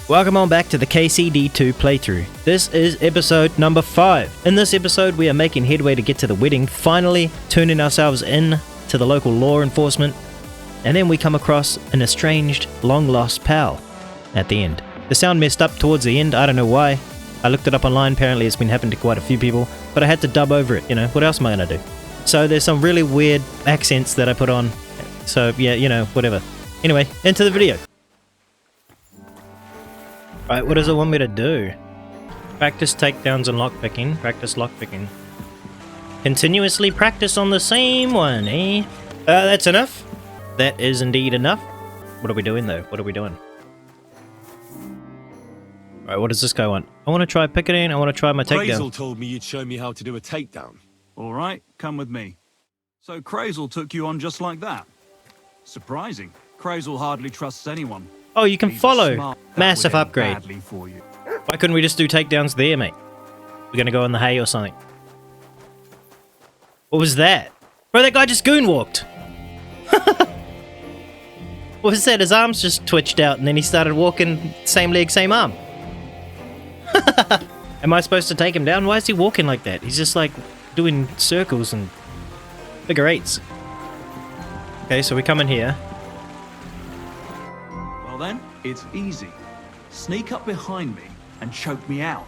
Welcome on back to the KCD2 playthrough. This is episode number 5. In this episode we are making headway to get to the wedding, finally turning ourselves in to the local law enforcement, and then we come across an estranged, long-lost pal at the end. The sound messed up towards the end, I don't know why. I looked it up online, apparently it's been happening to quite a few people, but I had to dub over it, what else am I going to do? So there's some really weird accents that I put on, so yeah, whatever. Anyway, into the video. Right, what does it want me to do? Practice takedowns and lockpicking. Practice lockpicking. Continuously practice on the same one, eh? That's enough. That is indeed enough. What are we doing, though? What are we doing? Alright, what does this guy want? I want to try picketing. I want to try my takedown. Crazel told me you'd show me how to do a takedown. Alright, come with me. So Crazel took you on just like that? Surprising. Crazel hardly trusts anyone. Oh, you can follow. Massive upgrade. Why couldn't we just do takedowns there, mate? We're gonna go in the hay or something. What was that? Bro, that guy just goon walked. What was that? His arms just twitched out and then he started walking same leg, same arm. Am I supposed to take him down? Why is he walking like that? He's just like doing circles and figure eights. Okay, so we come in here. Well then, it's easy. Sneak up behind me and choke me out.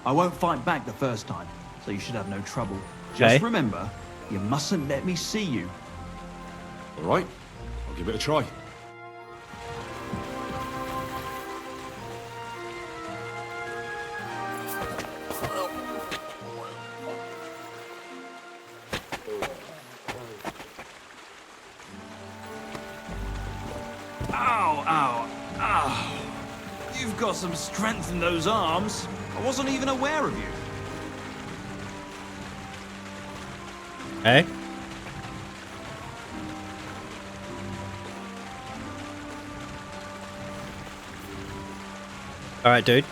I won't fight back the first time, so you should have no trouble. Just remember, you mustn't let me see you. Alright, I'll give it a try. You've got some strength in those arms. I wasn't even aware of you. Hey. Alright, dude.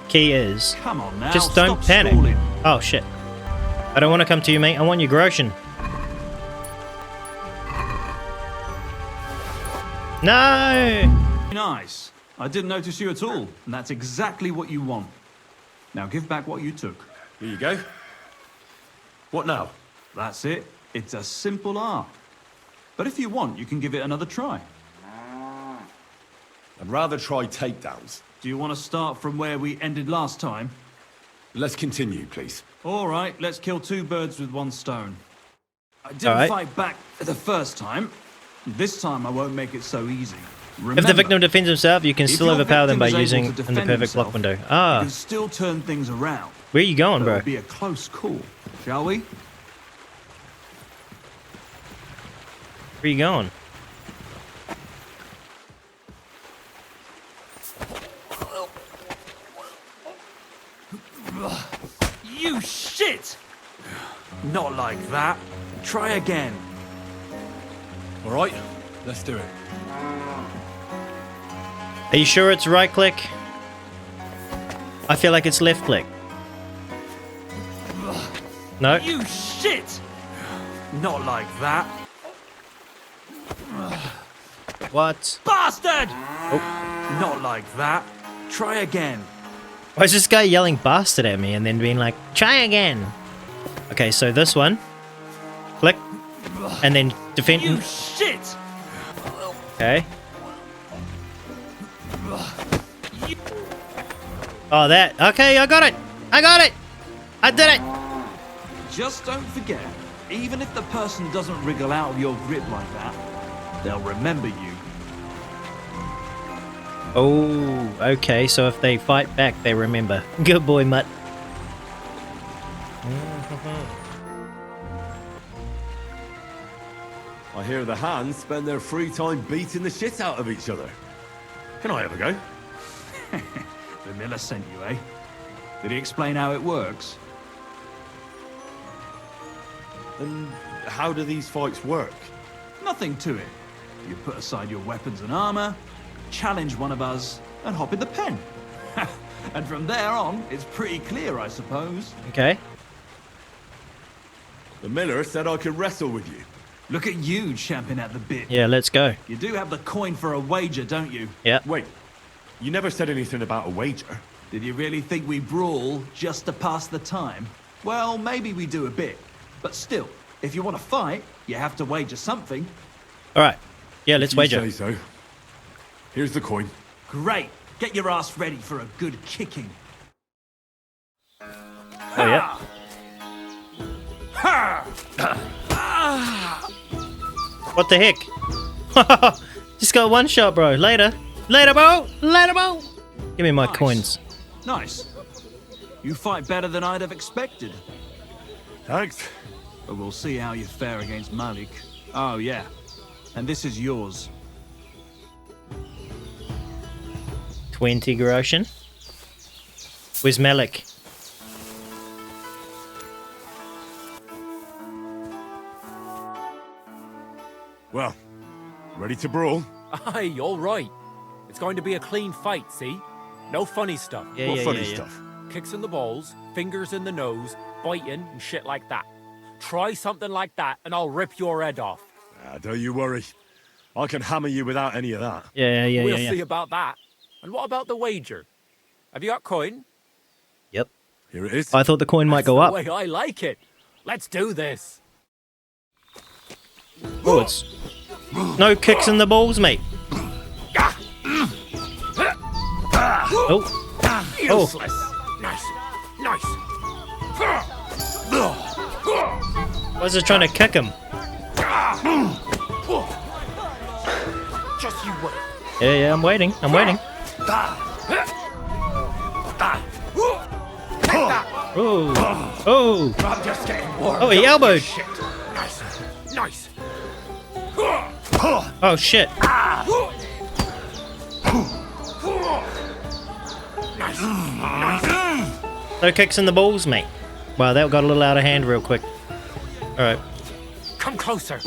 Key is... Come on now, just don't panic. Stalling. Oh, shit. I don't want to come to you, mate. I want your Groshin. No! Nice. I didn't notice you at all, and that's exactly what you want. Now give back what you took. Here you go. What now? That's it. It's a simple art. But if you want, you can give it another try. I'd rather try takedowns. Do you want to start from where we ended last time? Let's continue, please. All right, let's kill two birds with one stone. I didn't fight back the first time. This time I won't make it so easy. Remember, if the victim defends himself, you can still overpower them by using in the perfect block window. Ah. You can still turn things around. Where are you going, bro? It'll be a close call, shall we? Where are you going? You shit! Not like that. Try again. Alright, let's do it. Are you sure it's right click? I feel like it's left click. No? You shit! Not like that. What? Bastard! Oh. Not like that. Try again. Why is this guy yelling bastard at me and then being like, try again? Okay, so this one. Click. And then defend. You shit! Okay. Oh, that. Okay, I got it. I got it. I did it. Just don't forget, even if the person doesn't wriggle out of your grip like that, they'll remember you. Oh, okay. So if they fight back, they remember. Good boy, Mutt. I hear the hands spend their free time beating the shit out of each other. Can I have a go? The miller sent you, eh? Did he explain how it works? And how do these fights work? Nothing to it. You put aside your weapons and armor, challenge one of us, and hop in the pen. And from there on, it's pretty clear, I suppose. Okay. The miller said I could wrestle with you. Look at you champing at the bit. Yeah, let's go. You do have the coin for a wager, don't you? Yeah. Wait, you never said anything about a wager. Did you really think we brawl just to pass the time? Well, maybe we do a bit. But still, if you want to fight, you have to wager something. All right. Yeah, let's You wager. say so. Here's the coin. Great. Get your ass ready for a good kicking. Oh, yeah. What the heck? Just got one shot, bro. Later. Later, bro. Later, bro. Give me my coins. Nice. You fight better than I'd have expected. Thanks. But we'll see how you fare against Malik. Oh, yeah. And this is yours. 20 groschen. Where's Malik? Well, ready to brawl? Aye, all right. It's going to be a clean fight, see? No funny stuff. Yeah, what yeah, funny yeah, yeah. stuff? Kicks in the balls, fingers in the nose, biting and shit like that. Try something like that and I'll rip your head off. Don't you worry. I can hammer you without any of that. Yeah, yeah, We'll yeah, see yeah. about that. And what about the wager? Have you got coin? Yep. Here it is. I thought the coin might go The up. way I like it. Let's do this. Oh, it's... No kicks in the balls, mate. Oh. Useless. Nice. Nice. Why is it trying to kick him? Just you wait. Yeah, yeah, I'm waiting. I'm waiting. Oh. Oh. I'm just getting warmed Oh, he up with elbowed. shit. Nice. Nice. Oh, shit. Nice. Nice. No kicks in the balls, mate. Wow, that got a little out of hand real quick. Alright. Come closer.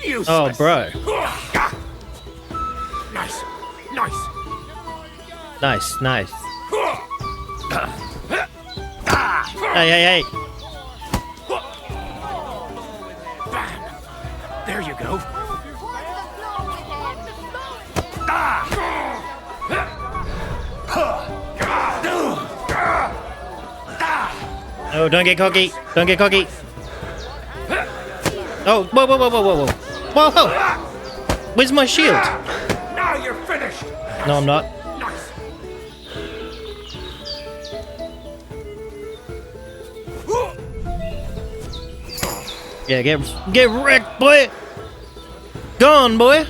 Useless. Oh, bro. Nice. Nice. Nice, nice. Hey, hey, hey. Bam. There you go. Oh, don't get cocky. Don't get cocky. Oh, whoa, whoa, whoa, whoa, whoa, whoa. Whoa, whoa. Where's my shield? Now you're finished. No, I'm not. Nice. Yeah, get wrecked, boy. Gone, boy.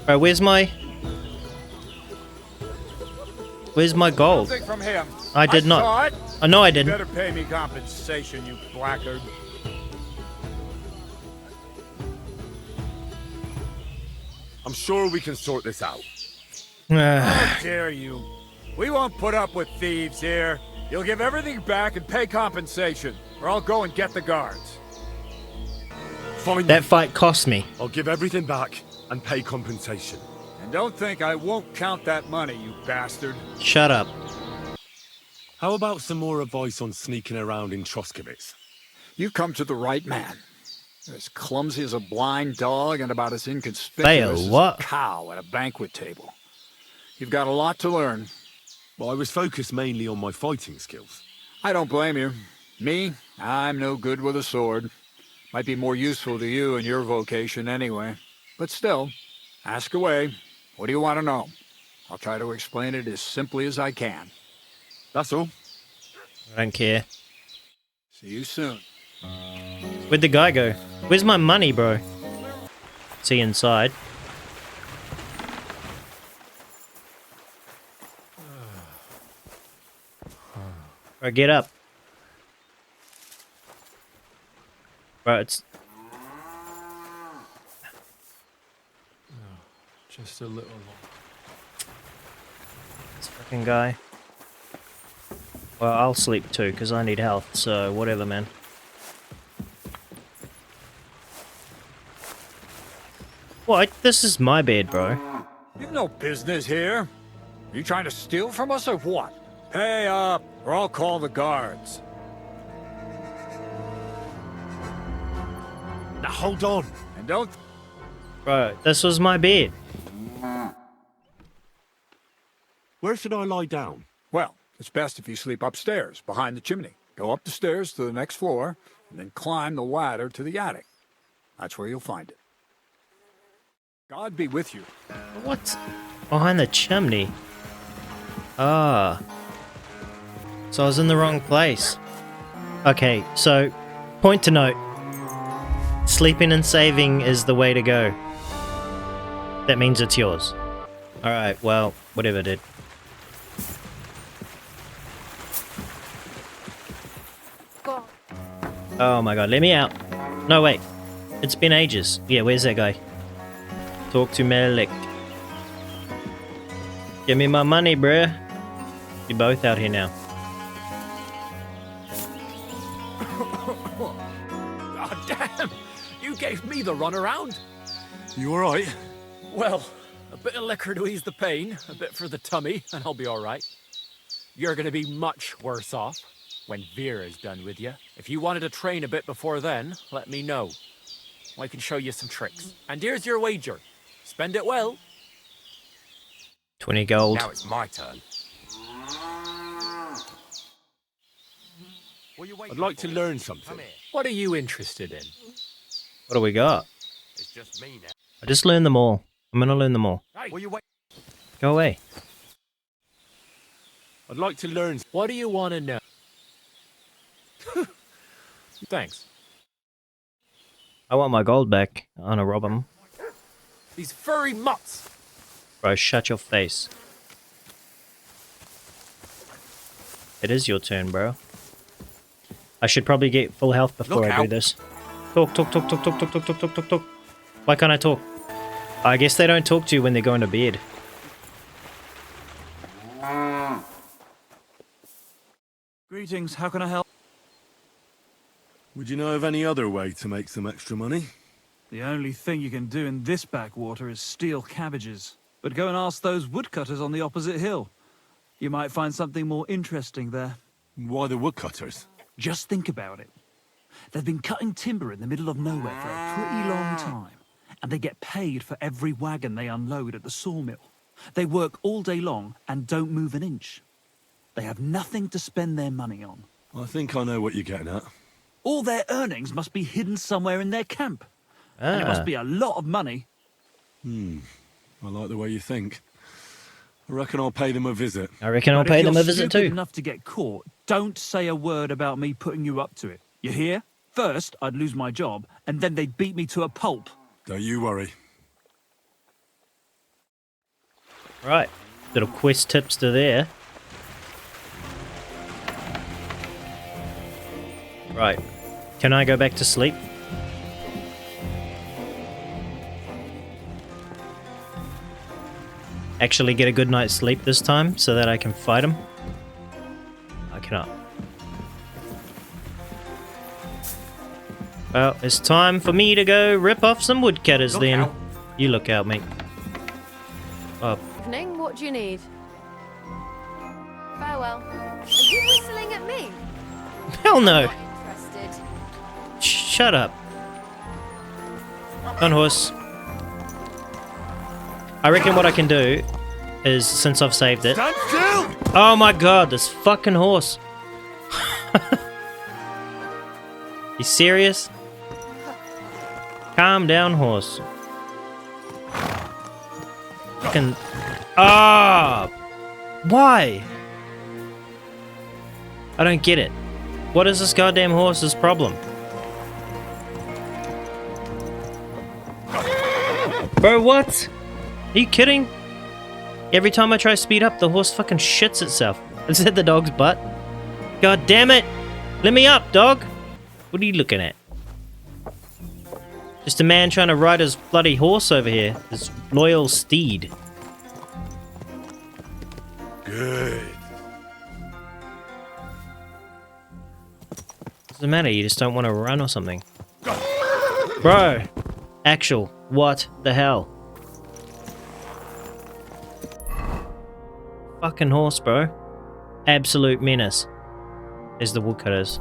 Alright, where's my gold? Nothing from him. I did not. Saw it. I know I You didn't. better pay me compensation, you blackguard. I'm sure we can sort this out. How dare you? We won't put up with thieves here. You'll give everything back and pay compensation, or I'll go and get the guards. Fine. That fight cost me. I'll give everything back and pay compensation. And don't think I won't count that money, you bastard. Shut up. How about some more advice on sneaking around in Troskowitz? You've come to the right man. You're as clumsy as a blind dog and about as Fail, inconspicuous as what? a cow at a banquet table. You've got a lot to learn. Well, I was focused mainly on my fighting skills. I don't blame you. Me, I'm no good with a sword. Might be more useful to you in your vocation anyway. But still, ask away. What do you want to know? I'll try to explain it as simply as I can. That's all. I don't care. See you soon. Where'd the guy go? Where's my money, bro? See inside. Bro, get up. Bro, it's... Just a little. This fucking guy. Well, I'll sleep too, because I need health, so whatever, man. What? This is my bed, bro. You've no business here. You trying to steal from us or what? Pay up, or I'll call the guards. hold on. And don't... Bro, this was my bed. Where should I lie down? Well, it's best if you sleep upstairs, behind the chimney. Go up the stairs to the next floor, and then climb the ladder to the attic. That's where you'll find it. God be with you. What? Behind the chimney? Ah. So I was in the wrong place. Okay, so, point to note. Sleeping and saving is the way to go. That means it's yours. Alright, well, whatever, dude. Oh my god, let me out. No, wait. It's been ages. Yeah, where's that guy? Talk to Melik. Give me my money, bruh. You're both out here now. Oh, damn! You gave me the runaround. You alright? Well, a bit of liquor to ease the pain, a bit for the tummy, and I'll be alright. You're gonna be much worse off when Vera's done with you. If you wanted to train a bit before then, let me know. I can show you some tricks. And here's your wager. Spend it well. 20 gold. Now it's my turn. I'd like to learn something. What are you interested in? What do we got? It's just me now. I just learned them all. I'm gonna learn them all. Hey, will you wait? Go away. I'd like to learn. What do you want to know? Thanks. I want my gold back. I wanna rob him. These furry mutts. Bro, shut your face. It is your turn, bro. I should probably get full health before Look I do out. this. Talk. Why can't I talk? I guess they don't talk to you when they're going to bed. Greetings, how can I help? Would you know of any other way to make some extra money? The only thing you can do in this backwater is steal cabbages. But go and ask those woodcutters on the opposite hill. You might find something more interesting there. Why the woodcutters? Just think about it. They've been cutting timber in the middle of nowhere for a pretty long time, and they get paid for every wagon they unload at the sawmill. They work all day long and don't move an inch. They have nothing to spend their money on. I think I know what you're getting at. All their earnings must be hidden somewhere in their camp. And it must be a lot of money. I like the way you think. I reckon I'll pay them a visit. I reckon I'll But if pay them a you're visit stupid too. enough to get caught, don't say a word about me putting you up to it. You hear? First, I'd lose my job, and then they'd beat me to a pulp. Don't you worry. Right. Little quest tips to there. Right. Can I go back to sleep? Actually get a good night's sleep this time so that I can fight him? I cannot. Well, it's time for me to go rip off some woodcutters then. out. You look out, mate. Oh, Evening, what do you need? Farewell. Are you whistling at me? hell no! Not interested. Shut up. On horse. I reckon what I can do is, since I've saved it... Stand still! Oh my god, this fucking horse. You serious? Calm down, horse. Fucking... Ah! Why? I don't get it. What is this goddamn horse's problem? Bro, what? Are you kidding? Every time I try to speed up, the horse fucking shits itself. Is that the dog's butt? God damn it! Let me up, dog! What are you looking at? Just a man trying to ride his bloody horse over here. His loyal steed. Good. What's the matter? You just don't want to run or something? Bro! Actual, what the hell? Fucking horse, bro. Absolute menace. There's the woodcutters.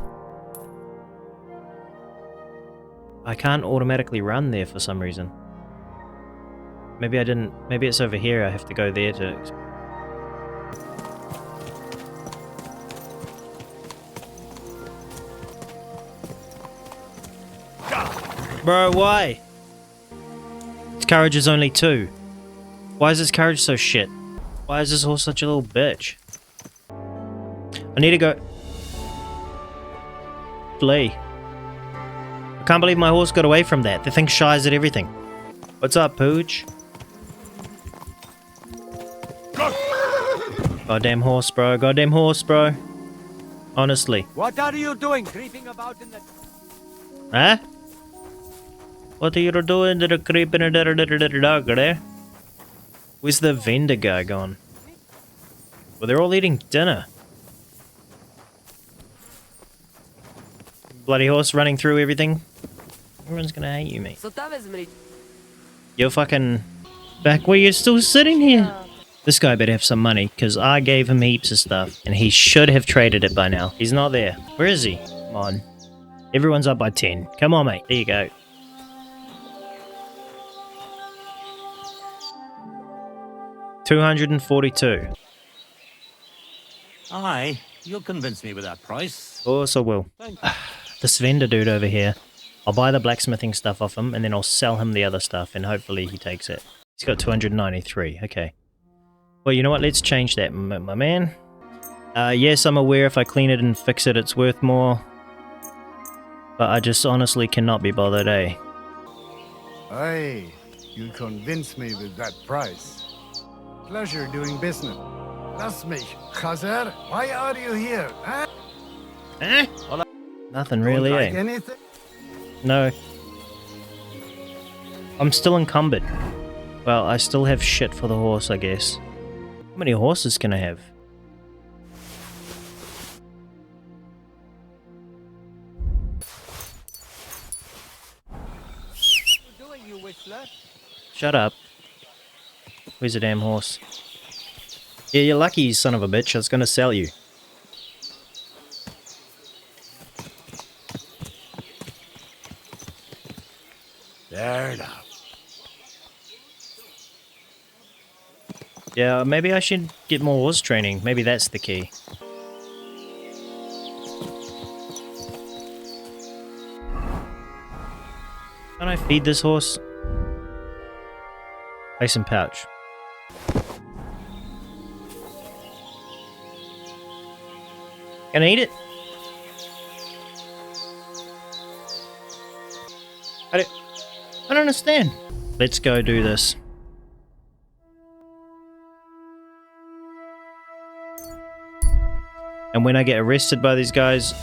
I can't automatically run there for some reason. Maybe I didn't... Maybe it's over here. I have to go there to... Bro, why? Its courage is only 2. Why is its courage so shit? Why is this horse such a little bitch? I need to go... Flee. I can't believe my horse got away from that. The thing shies at everything. What's up, Pooch? Goddamn horse, bro. Goddamn horse, bro. Honestly. What are you doing creeping about in the... Huh? What are you doing to the creeping dog there? Where's the vendor guy gone? Well, they're all eating dinner. Bloody horse running through everything. Everyone's gonna hate you, mate. You're fucking back where you're still sitting here. This guy better have some money, because I gave him heaps of stuff, and he should have traded it by now. He's not there. Where is he? Come on. Everyone's up by 10. Come on, mate. There you go. $242. Aye, you'll convince me with that price. Of course I will. This vendor dude over here. I'll buy the blacksmithing stuff off him, and then I'll sell him the other stuff, and hopefully he takes it. He's got 293. Okay. Well, you know what? Let's change that, my man. Yes, I'm aware if I clean it and fix it, it's worth more. But I just honestly cannot be bothered, eh? Aye, you convince me with that price. Pleasure doing business. Lass mich, Chazer, why are you here, huh? Eh? Nothing really, Don't like eh? anything? No. I'm still encumbered. Well, I still have shit for the horse, I guess. How many horses can I have? Shut up. Where's the damn horse? Yeah, you're lucky, you son of a bitch. I was gonna sell you. There now. Yeah, maybe I should get more horse training. Maybe that's the key. Can I feed this horse? Place and pouch. Can I eat it? I don't understand. Let's go do this. And when I get arrested by these guys...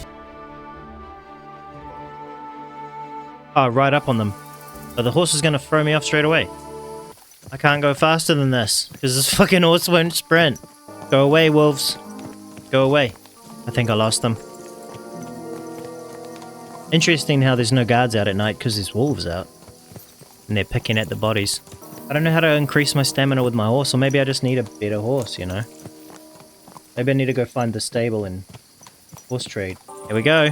Oh, right up on them. But the horse is going to throw me off straight away. I can't go faster than this, because this fucking horse won't sprint. Go away, wolves. Go away. I think I lost them. Interesting how there's no guards out at night, because there's wolves out. And they're picking at the bodies. I don't know how to increase my stamina with my horse, or maybe I just need a better horse, you know? Maybe I need to go find the stable and horse trade. Here we go.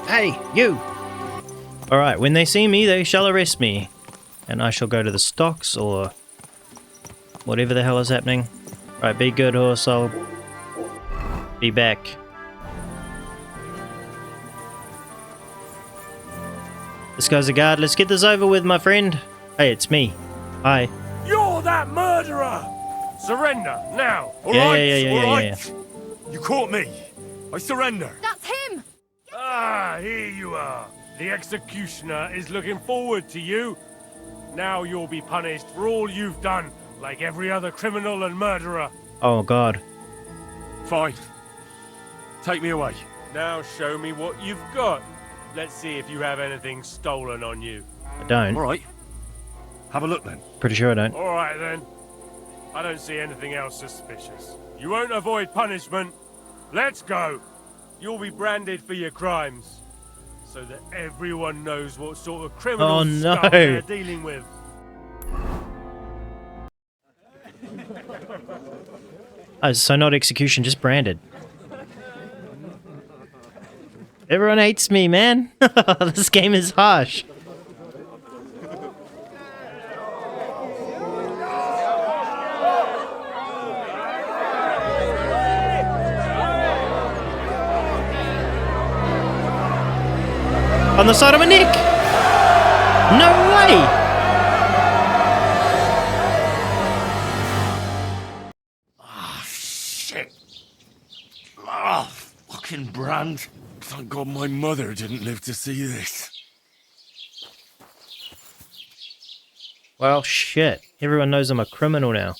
Hey, you! Alright, when they see me, they shall arrest me. And I shall go to the stocks, or whatever the hell is happening. Right, be good, horse, I'll be back. This guy's a guard, let's get this over with, my friend. Hey, it's me. Hi. You're that murderer! Surrender, now! Yeah. You caught me. I surrender. That's him! Ah, here you are. The executioner is looking forward to you. Now you'll be punished for all you've done, like every other criminal and murderer. Oh, God. Fine. Take me away. Now show me what you've got. Let's see if you have anything stolen on you. I don't. All right. Have a look then. Pretty sure I don't. All right then. I don't see anything else suspicious. You won't avoid punishment. Let's go. You'll be branded for your crimes, so that everyone knows what sort of criminal stuff they're dealing with. Oh, so not execution, just branded. Everyone hates me, man. This game is harsh. On the side of my neck! No way! Ah, shit. Ah, fucking brand. Thank God my mother didn't live to see this. Well, shit. Everyone knows I'm a criminal now.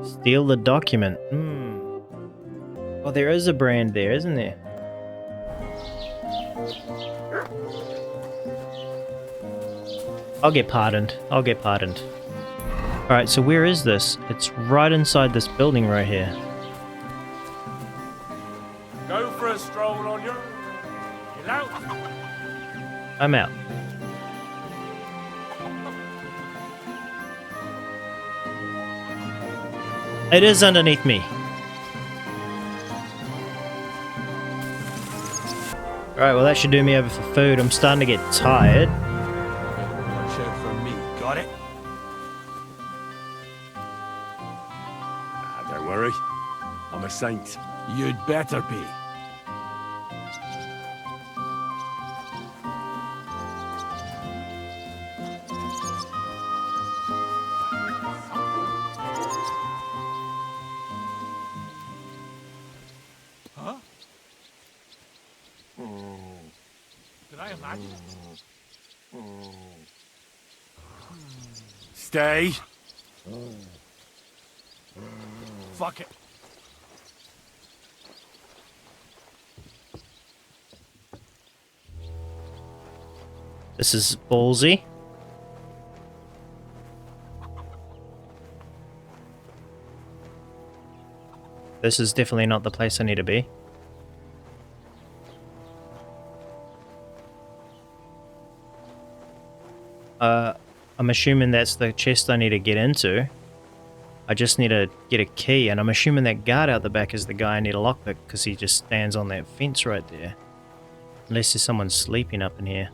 Steal the document. Oh, there is a brand there, isn't there? I'll get pardoned. I'll get pardoned. Alright, so where is this? It's right inside this building right here. Go for a stroll on your... You out? I'm out. It is underneath me. Alright, well that should do me over for food. I'm starting to get tired. Check for me, got it? Ah, don't worry. I'm a saint. You'd better be. Did I imagine? Stay. Fuck it. This is ballsy. This is definitely not the place I need to be. I'm assuming that's the chest I need to get into. I just need to get a key, and I'm assuming that guard out the back is the guy I need a lockpick because he just stands on that fence right there. Unless there's someone sleeping up in here.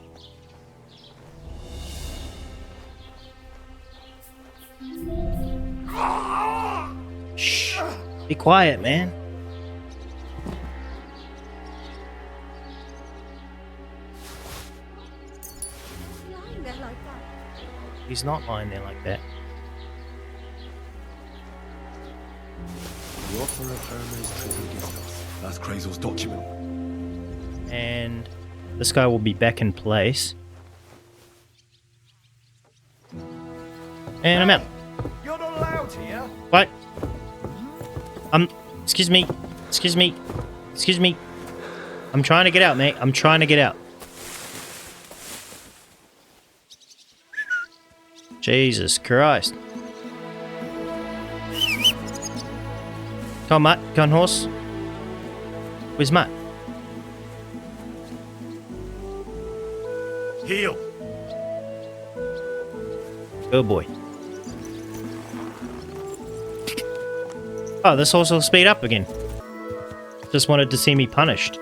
Shh. Be quiet, man. Lying there like that. He's not lying there like that. The offer of Hermes Trismegistus. That's Krazel's document. And this guy will be back in place. And I'm out. You're not allowed here. What? Excuse me. Excuse me. Excuse me. I'm trying to get out, mate. I'm trying to get out. Jesus Christ. Come on, Matt. Come on, horse. Where's Matt? Heal. Good boy. Oh, this horse will speed up again. Just wanted to see me punished.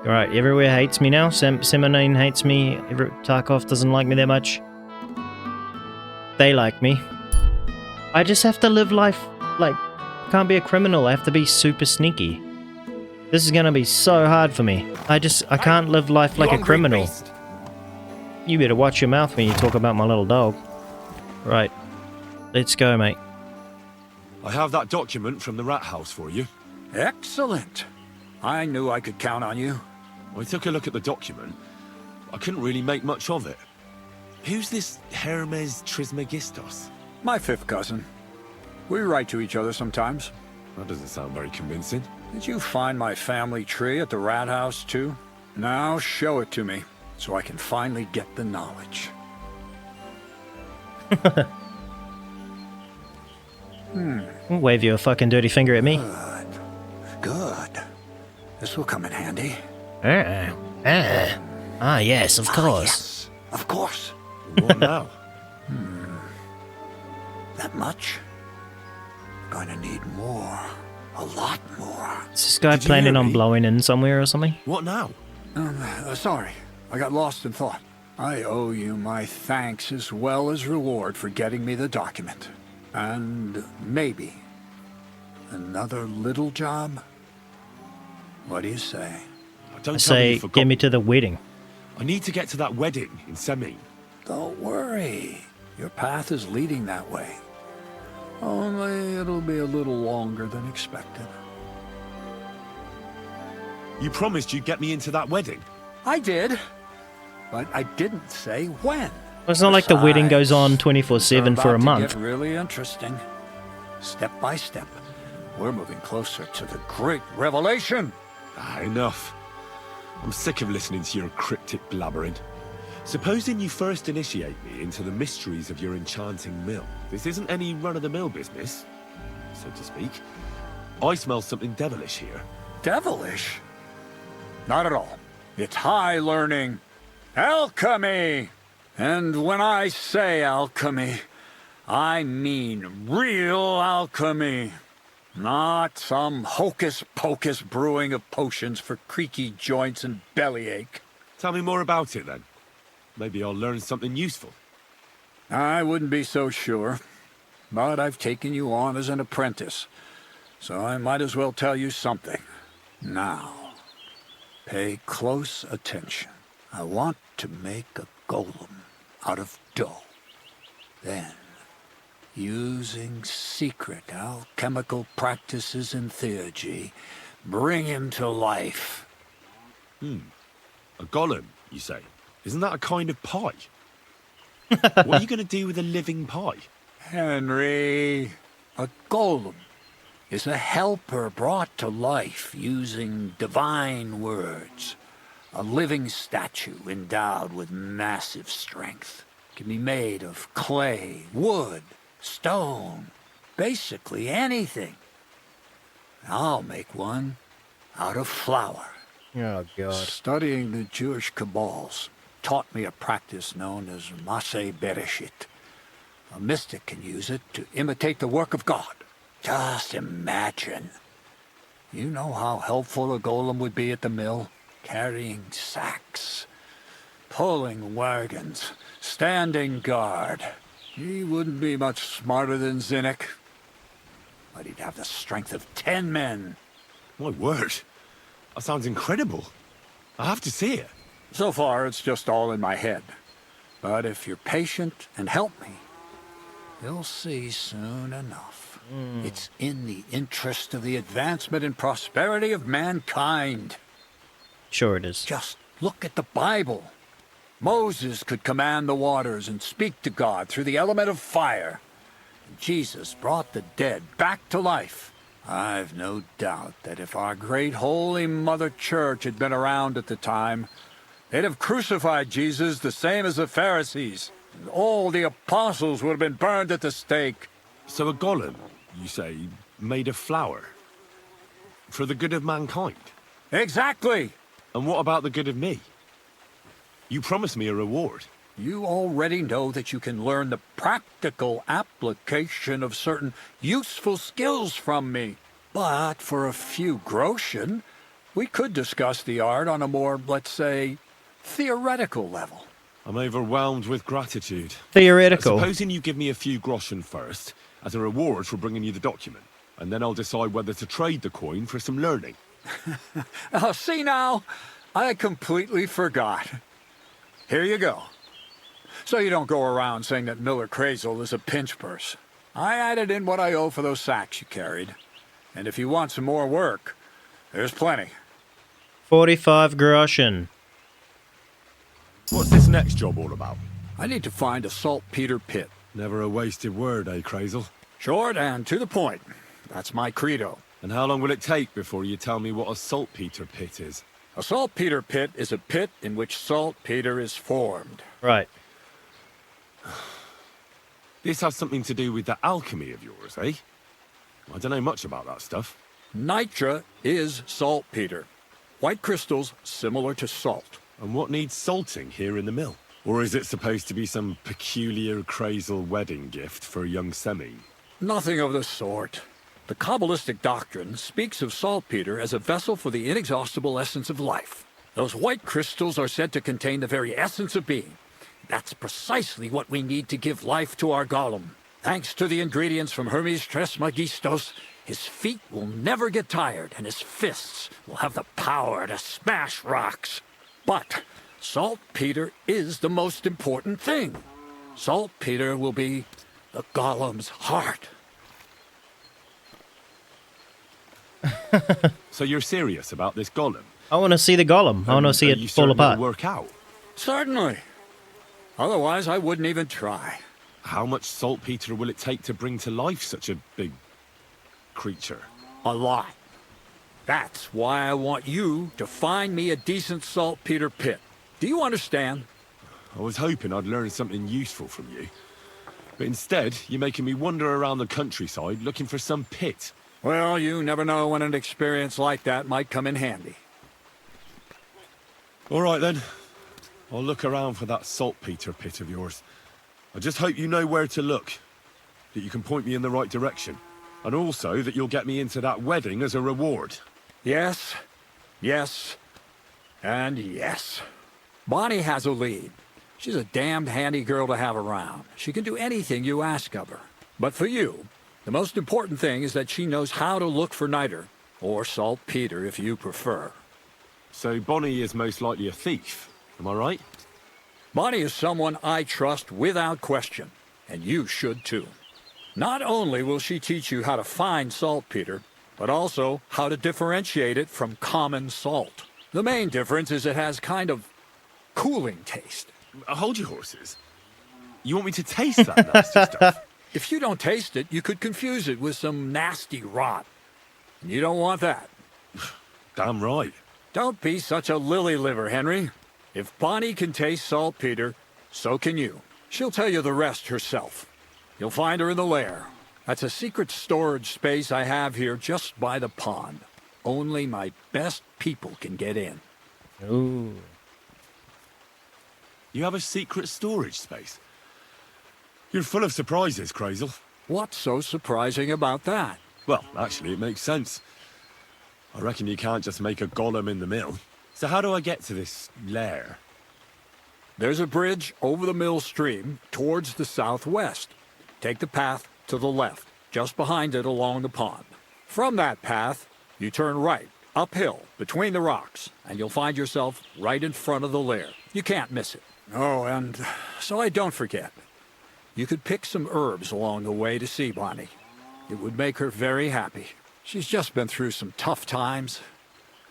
Alright, everywhere hates me now. Semonine hates me. Tarkov doesn't like me that much. They like me. I just have to live life like... Can't be a criminal. I have to be super sneaky. This is gonna be so hard for me. I can't live life like a criminal. You better watch your mouth when you talk about my little dog. Right. Let's go, mate. I have that document from the rat house for you. Excellent. I knew I could count on you. I took a look at the document. I couldn't really make much of it. Who's this Hermes Trismegistus? My fifth cousin. We write to each other sometimes. That doesn't sound very convincing. Did you find my family tree at the rat house, too? Now show it to me, so I can finally get the knowledge. Wave your fucking dirty finger at me. Good. Good. This will come in handy. Ah, yes, of course. Yes, of course. What now? That much? Gonna need more. A lot more. Is this guy Did you planning hear on me? blowing in somewhere or something? What now? Sorry, I got lost in thought. I owe you my thanks as well as reward for getting me the document. And maybe another little job? What do you say? Don't tell me Say, you forgot. get me to the wedding. I need to get to that wedding in Semi. Don't worry. Your path is leading that way. Only it'll be a little longer than expected. You promised you'd get me into that wedding. I did, but I didn't say when. Well, it's not like the wedding goes on Besides, 24/7 for a it's about to month. get really interesting. Step by step, we're moving closer to the great revelation. Enough. I'm sick of listening to your cryptic blabbering. Supposing you first initiate me into the mysteries of your enchanting mill. This isn't any run-of-the-mill business, so to speak. I smell something devilish here. Devilish? Not at all. It's high learning. Alchemy! And when I say alchemy, I mean real alchemy. Not some hocus-pocus brewing of potions for creaky joints and bellyache. Tell me more about it, then. Maybe I'll learn something useful. I wouldn't be so sure, but I've taken you on as an apprentice, so I might as well tell you something. Now, pay close attention. I want to make a golem out of dough. Then, using secret alchemical practices and theurgy, bring him to life. A golem, you say? Isn't that a kind of pie? What are you going to do with a living pie? Henry, a golem is a helper brought to life using divine words. A living statue endowed with massive strength. Can be made of clay, wood, stone, basically anything. I'll make one out of flour. Oh, God. Studying the Jewish Kabbals taught me a practice known as Maseh Bereshit. A mystic can use it to imitate the work of God. Just imagine. You know how helpful a golem would be at the mill? Carrying sacks, pulling wagons, standing guard. He wouldn't be much smarter than Zinnik, but he'd have the strength of 10 men. My word. That sounds incredible. I have to see it. So far, it's just all in my head. But if you're patient and help me, you'll see soon enough. It's in the interest of the advancement and prosperity of mankind. Sure it is. Just look at the Bible. Moses could command the waters and speak to God through the element of fire. Jesus brought the dead back to life. I've no doubt that if our great holy Mother Church had been around at the time, they'd have crucified Jesus the same as the Pharisees. And all the apostles would have been burned at the stake. So a golem, you say, made of flour? For the good of mankind? Exactly. And what about the good of me? You promised me a reward. You already know that you can learn the practical application of certain useful skills from me. But for a few groschen, we could discuss the art on a more, let's say, theoretical level. I'm overwhelmed with gratitude. Theoretical. Supposing you give me a few groschen first, as a reward for bringing you the document, and then I'll decide whether to trade the coin for some learning. Oh, see now, I completely forgot. Here you go. So you don't go around saying that Miller Crazel is a pinch purse. I added in what I owe for those sacks you carried. And if you want some more work, there's plenty. 45 groschen. What's this next job all about? I need to find a saltpeter pit. Never a wasted word, eh, Crazel? Short and to the point. That's my credo. And how long will it take before you tell me what a saltpeter pit is? A saltpeter pit is a pit in which saltpeter is formed. Right. This has something to do with the alchemy of yours, eh? I don't know much about that stuff. Nitra is saltpeter. White crystals similar to salt. And what needs salting here in the mill? Or is it supposed to be some peculiar crazal wedding gift for a young semi? Nothing of the sort. The Kabbalistic doctrine speaks of saltpeter as a vessel for the inexhaustible essence of life. Those white crystals are said to contain the very essence of being. That's precisely what we need to give life to our golem. Thanks to the ingredients from Hermes Trismegistos, his feet will never get tired, and his fists will have the power to smash rocks. But saltpeter is the most important thing. Saltpeter will be the golem's heart. So you're serious about this golem? I want to see the golem. I want to see it fall apart. Work out? Certainly. Otherwise, I wouldn't even try. How much saltpeter will it take to bring to life such a big creature? A lot. That's why I want you to find me a decent saltpeter pit. Do you understand? I was hoping I'd learn something useful from you. But instead, you're making me wander around the countryside looking for some pit. Well, you never know when an experience like that might come in handy. All right, then. I'll look around for that saltpeter pit of yours. I just hope you know where to look, that you can point me in the right direction, and also that you'll get me into that wedding as a reward. Yes, yes, and yes. Bonnie has a lead. She's a damned handy girl to have around. She can do anything you ask of her. But for you, the most important thing is that she knows how to look for niter, or saltpeter if you prefer. So Bonnie is most likely a thief, am I right? Bonnie is someone I trust without question, and you should too. Not only will she teach you how to find saltpeter, but also how to differentiate it from common salt. The main difference is it has kind of cooling taste. Hold your horses. You want me to taste that nasty stuff? If you don't taste it, you could confuse it with some nasty rot. And you don't want that. Damn right. Don't be such a lily liver, Henry. If Bonnie can taste saltpeter, so can you. She'll tell you the rest herself. You'll find her in the lair. That's a secret storage space I have here just by the pond. Only my best people can get in. Ooh. You have a secret storage space? You're full of surprises, Crazel. What's so surprising about that? Well, actually, it makes sense. I reckon you can't just make a golem in the mill. So how do I get to this lair? There's a bridge over the mill stream towards the southwest. Take the path to the left, just behind it along the pond. From that path, you turn right, uphill, between the rocks, and you'll find yourself right in front of the lair. You can't miss it. Oh, and so I don't forget. You could pick some herbs along the way to see Bonnie. It would make her very happy. She's just been through some tough times.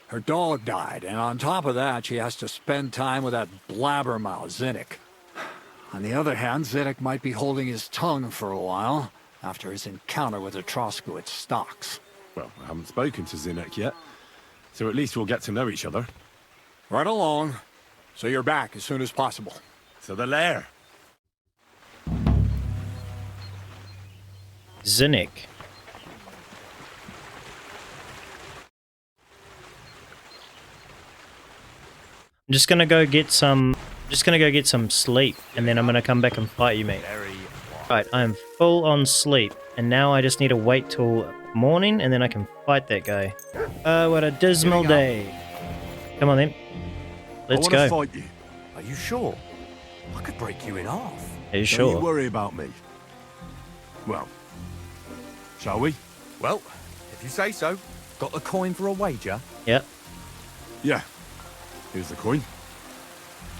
Her dog died, and on top of that, she has to spend time with that blabbermouth, Zinnik. On the other hand, Zinnik might be holding his tongue for a while after his encounter with the Troskowitz stocks. Well, I haven't spoken to Zinnik yet, so at least we'll get to know each other. Right along, so you're back as soon as possible. To the lair. Zinnik. I'm just gonna go get some. Sleep, and then I'm gonna come back and fight you, mate. Right, I am full on sleep, and now I just need to wait till morning, and then I can fight that guy. What a dismal day! Come on then, let's go. I want to fight you. Are you sure? I could break you in half. Are you Don't sure? you worry about me. Well, shall we? Well, if you say so. Got the coin for a wager? Yep. Yeah. Here's the coin.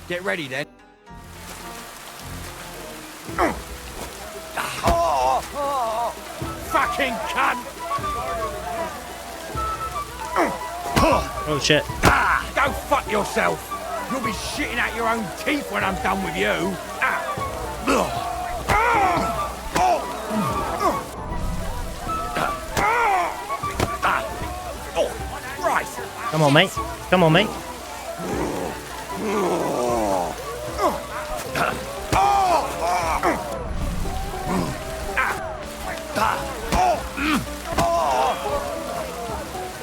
Get ready then. Fucking cunt! Oh shit! Go fuck yourself! You'll be shitting out your own teeth when I'm done with you! Christ! Come on, mate. Come on, mate.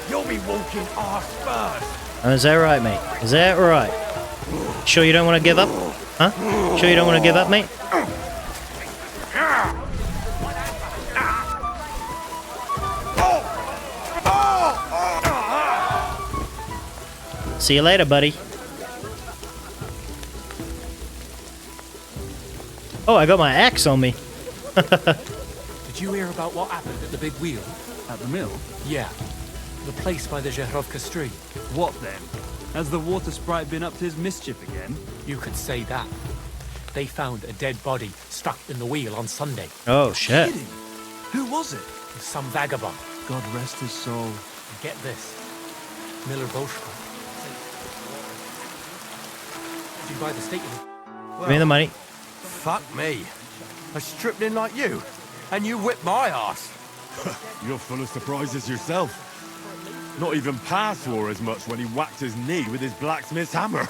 You'll be walking arse first! Is that right, mate? Is that right? Sure you don't want to give up? Huh? Sure you don't want to give up, mate? See you later, buddy. Oh, I got my axe on me. Did you hear about what happened at the big wheel? At the mill? Yeah. The place by the Zherovka Street. What then? Has the water sprite been up to his mischief again? You could say that. They found a dead body stuck in the wheel on Sunday. Oh, shit. Kidding? Who was it? Some vagabond. God rest his soul. And get this. Miller Boschko. Did you buy the statement? Give me the money. Fuck me. I stripped in like you, and you whipped my ass. You're full of surprises yourself. Not even Pa swore as much when he whacked his knee with his blacksmith's hammer.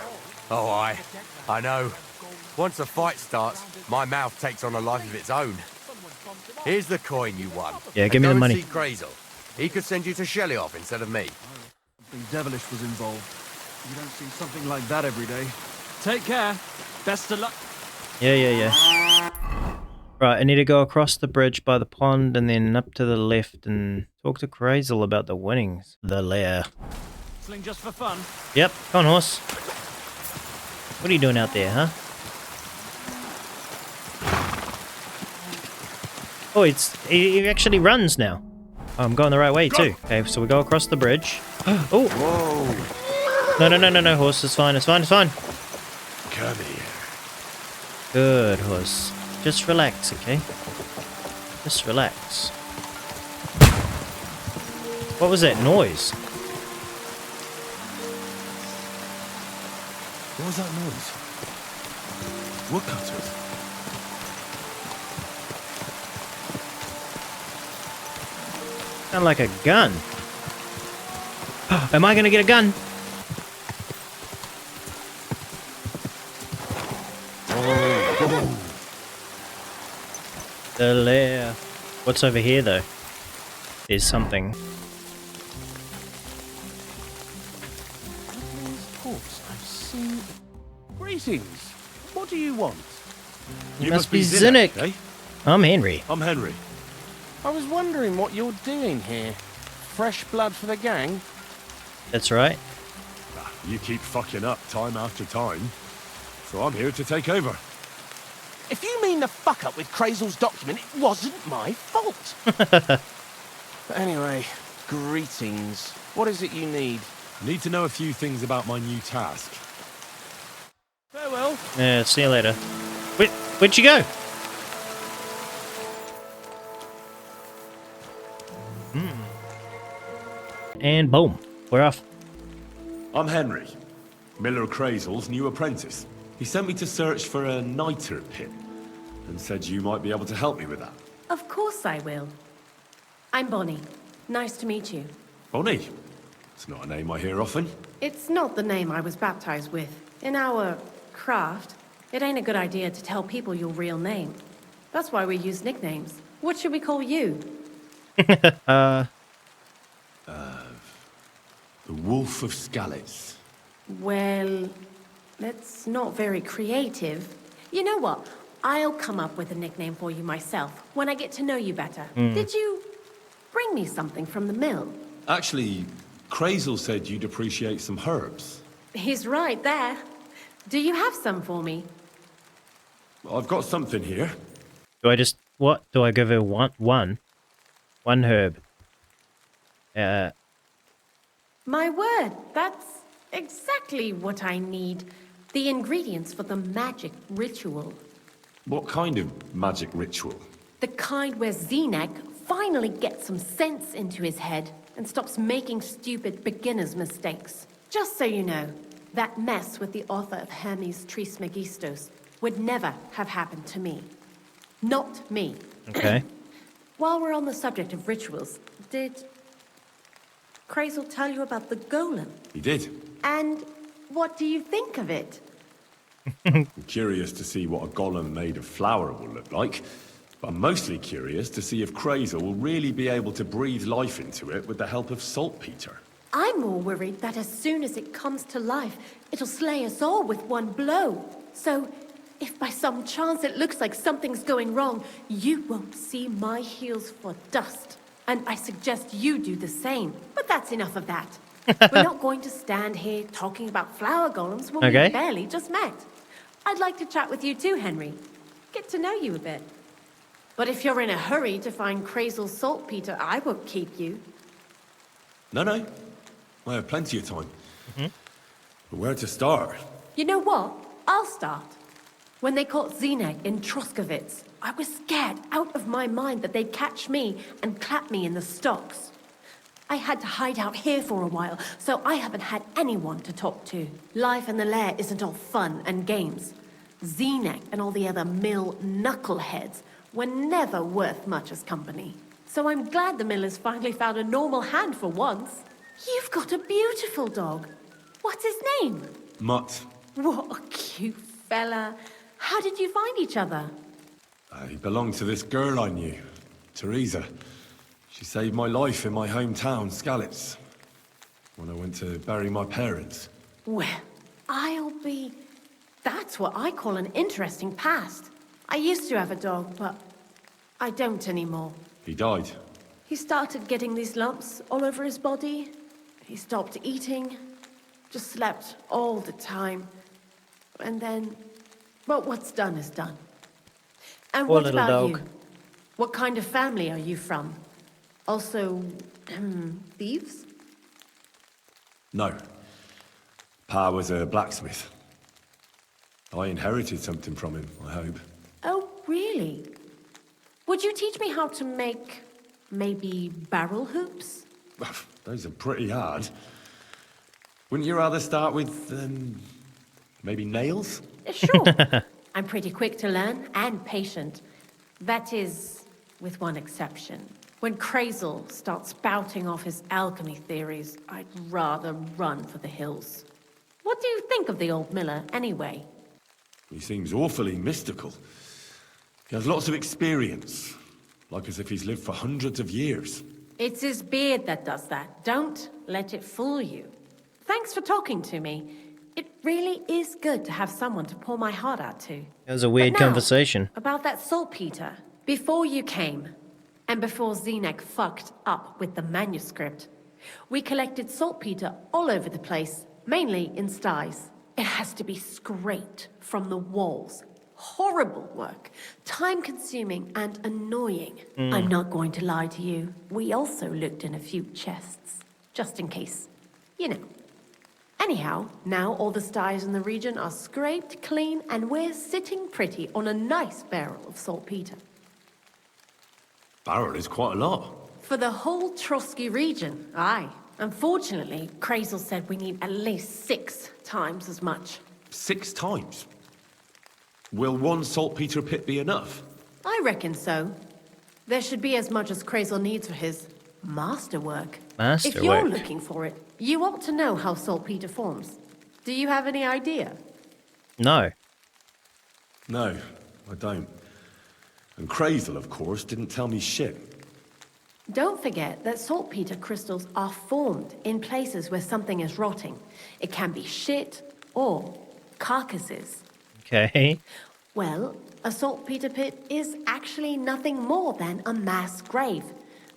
Oh, I know. Once a fight starts, my mouth takes on a life of its own. Here's the coin you won. Yeah, give me the money. See Crazel. He could send you to Shelly-off instead of me. Something devilish was involved. You don't see something like that every day. Take care. Best of luck. Yeah. Right, I need to go across the bridge by the pond and then up to the left and talk to Crazel about the winnings. The lair. Sling just for fun. Yep, come on, horse. What are you doing out there, huh? Oh, he actually runs now. Oh, I'm going the right way too. Okay, so we go across the bridge. Oh! Whoa! No, horse. It's fine. Come here. Good, horse. Just relax, okay? Just relax. What was that noise? What was that noise? Woodcutters? Sound like a gun. Am I gonna get a gun? The lair. What's over here, though? There's something. Greetings. What do you want? You must be Zinnik. eh? I'm Henry. I'm Henry. I was wondering what you're doing here. Fresh blood for the gang? That's right. You keep fucking up time after time, so I'm here to take over. If you mean the fuck up with Crazel's document, it wasn't my fault. But anyway, greetings. What is it you need? Need to know a few things about my new task. Farewell. Yeah, see you later. Where'd you go? And boom, we're off. I'm Henry, Miller Crazel's new apprentice. He sent me to search for a niter pit and said you might be able to help me with that. Of course I will. I'm Bonnie. Nice to meet you. Bonnie? It's not a name I hear often. It's not the name I was baptized with. In our craft, it ain't a good idea to tell people your real name. That's why we use nicknames. What should we call you? The Wolf of Skalitz. Well, that's not very creative. You know what? I'll come up with a nickname for you myself when I get to know you better. Did you bring me something from the mill? Actually, Crazel said you'd appreciate some herbs. He's right there. Do you have some for me? I've got something here. Do I just... What? Do I give her one herb? My word, that's exactly what I need. The ingredients for the magic ritual. What kind of magic ritual? The kind where Zenek finally gets some sense into his head and stops making stupid beginner's mistakes. Just so you know, that mess with the author of Hermes Trismegistos would never have happened to me. Not me. Okay. While we're on the subject of rituals, did Crazel tell you about the golem? He did. And what do you think of it? I'm curious to see what a golem made of flour will look like. But I'm mostly curious to see if Crazel will really be able to breathe life into it with the help of saltpeter. I'm more worried that as soon as it comes to life, it'll slay us all with one blow. So, If by some chance it looks like something's going wrong, you won't see my heels for dust. And I suggest you do the same. But that's enough of that. We're not going to stand here talking about flower golems when we barely just met. I'd like to chat with you too, Henry. Get to know you a bit. But if you're in a hurry to find Crazel's saltpeter, I won't keep you. No. I have plenty of time. But where to start? You know what? I'll start. When they caught Zenek in Troskovitz, I was scared out of my mind that they'd catch me and clap me in the stocks. I had to hide out here for a while, so I haven't had anyone to talk to. Life in the lair isn't all fun and games. Zenek and all the other mill knuckleheads were never worth much as company. So I'm glad the mill has finally found a normal hand for once. You've got a beautiful dog. What's his name? Mutt. What a cute fella. How did you find each other? He belonged to this girl I knew, Teresa. She saved my life in my hometown, Skalitz, when I went to bury my parents. Well, that's what I call an interesting past. I used to have a dog, but I don't anymore. He died. He started getting these lumps all over his body. He stopped eating, just slept all the time. And then, well, what's done is done. And Poor what little about dog. you? What kind of family are you from? Also, thieves? No. Pa was a blacksmith. I inherited something from him, I hope. Oh, really? Would you teach me how to make, maybe, barrel hoops? Those are pretty hard. Wouldn't you rather start with, maybe nails? Sure. I'm pretty quick to learn and patient. That is, with one exception. When Crazel starts spouting off his alchemy theories, I'd rather run for the hills. What do you think of the old miller, anyway? He seems awfully mystical. He has lots of experience, like as if he's lived for hundreds of years. It's his beard that does that. Don't let it fool you. Thanks for talking to me. It really is good to have someone to pour my heart out to. It was a weird conversation. About that saltpeter. Before you came, and before Zenek fucked up with the manuscript, we collected saltpeter all over the place, mainly in sties. It has to be scraped from the walls. Horrible work, time-consuming and annoying. I'm not going to lie to you. We also looked in a few chests, just in case. You know. Anyhow, now all the sties in the region are scraped clean and we're sitting pretty on a nice barrel of saltpeter. Barrel is quite a lot. For the whole Trotsky region, aye. Unfortunately, Crazel said we need at least 6 times as much. 6 times? Will one saltpeter pit be enough? I reckon so. There should be as much as Crazel needs for his masterwork. If you're looking for it, you ought to know how saltpeter forms. Do you have any idea? No. No, I don't. And Crazel, of course, didn't tell me shit. Don't forget that saltpeter crystals are formed in places where something is rotting. It can be shit or carcasses. Okay. Well, a saltpeter pit is actually nothing more than a mass grave.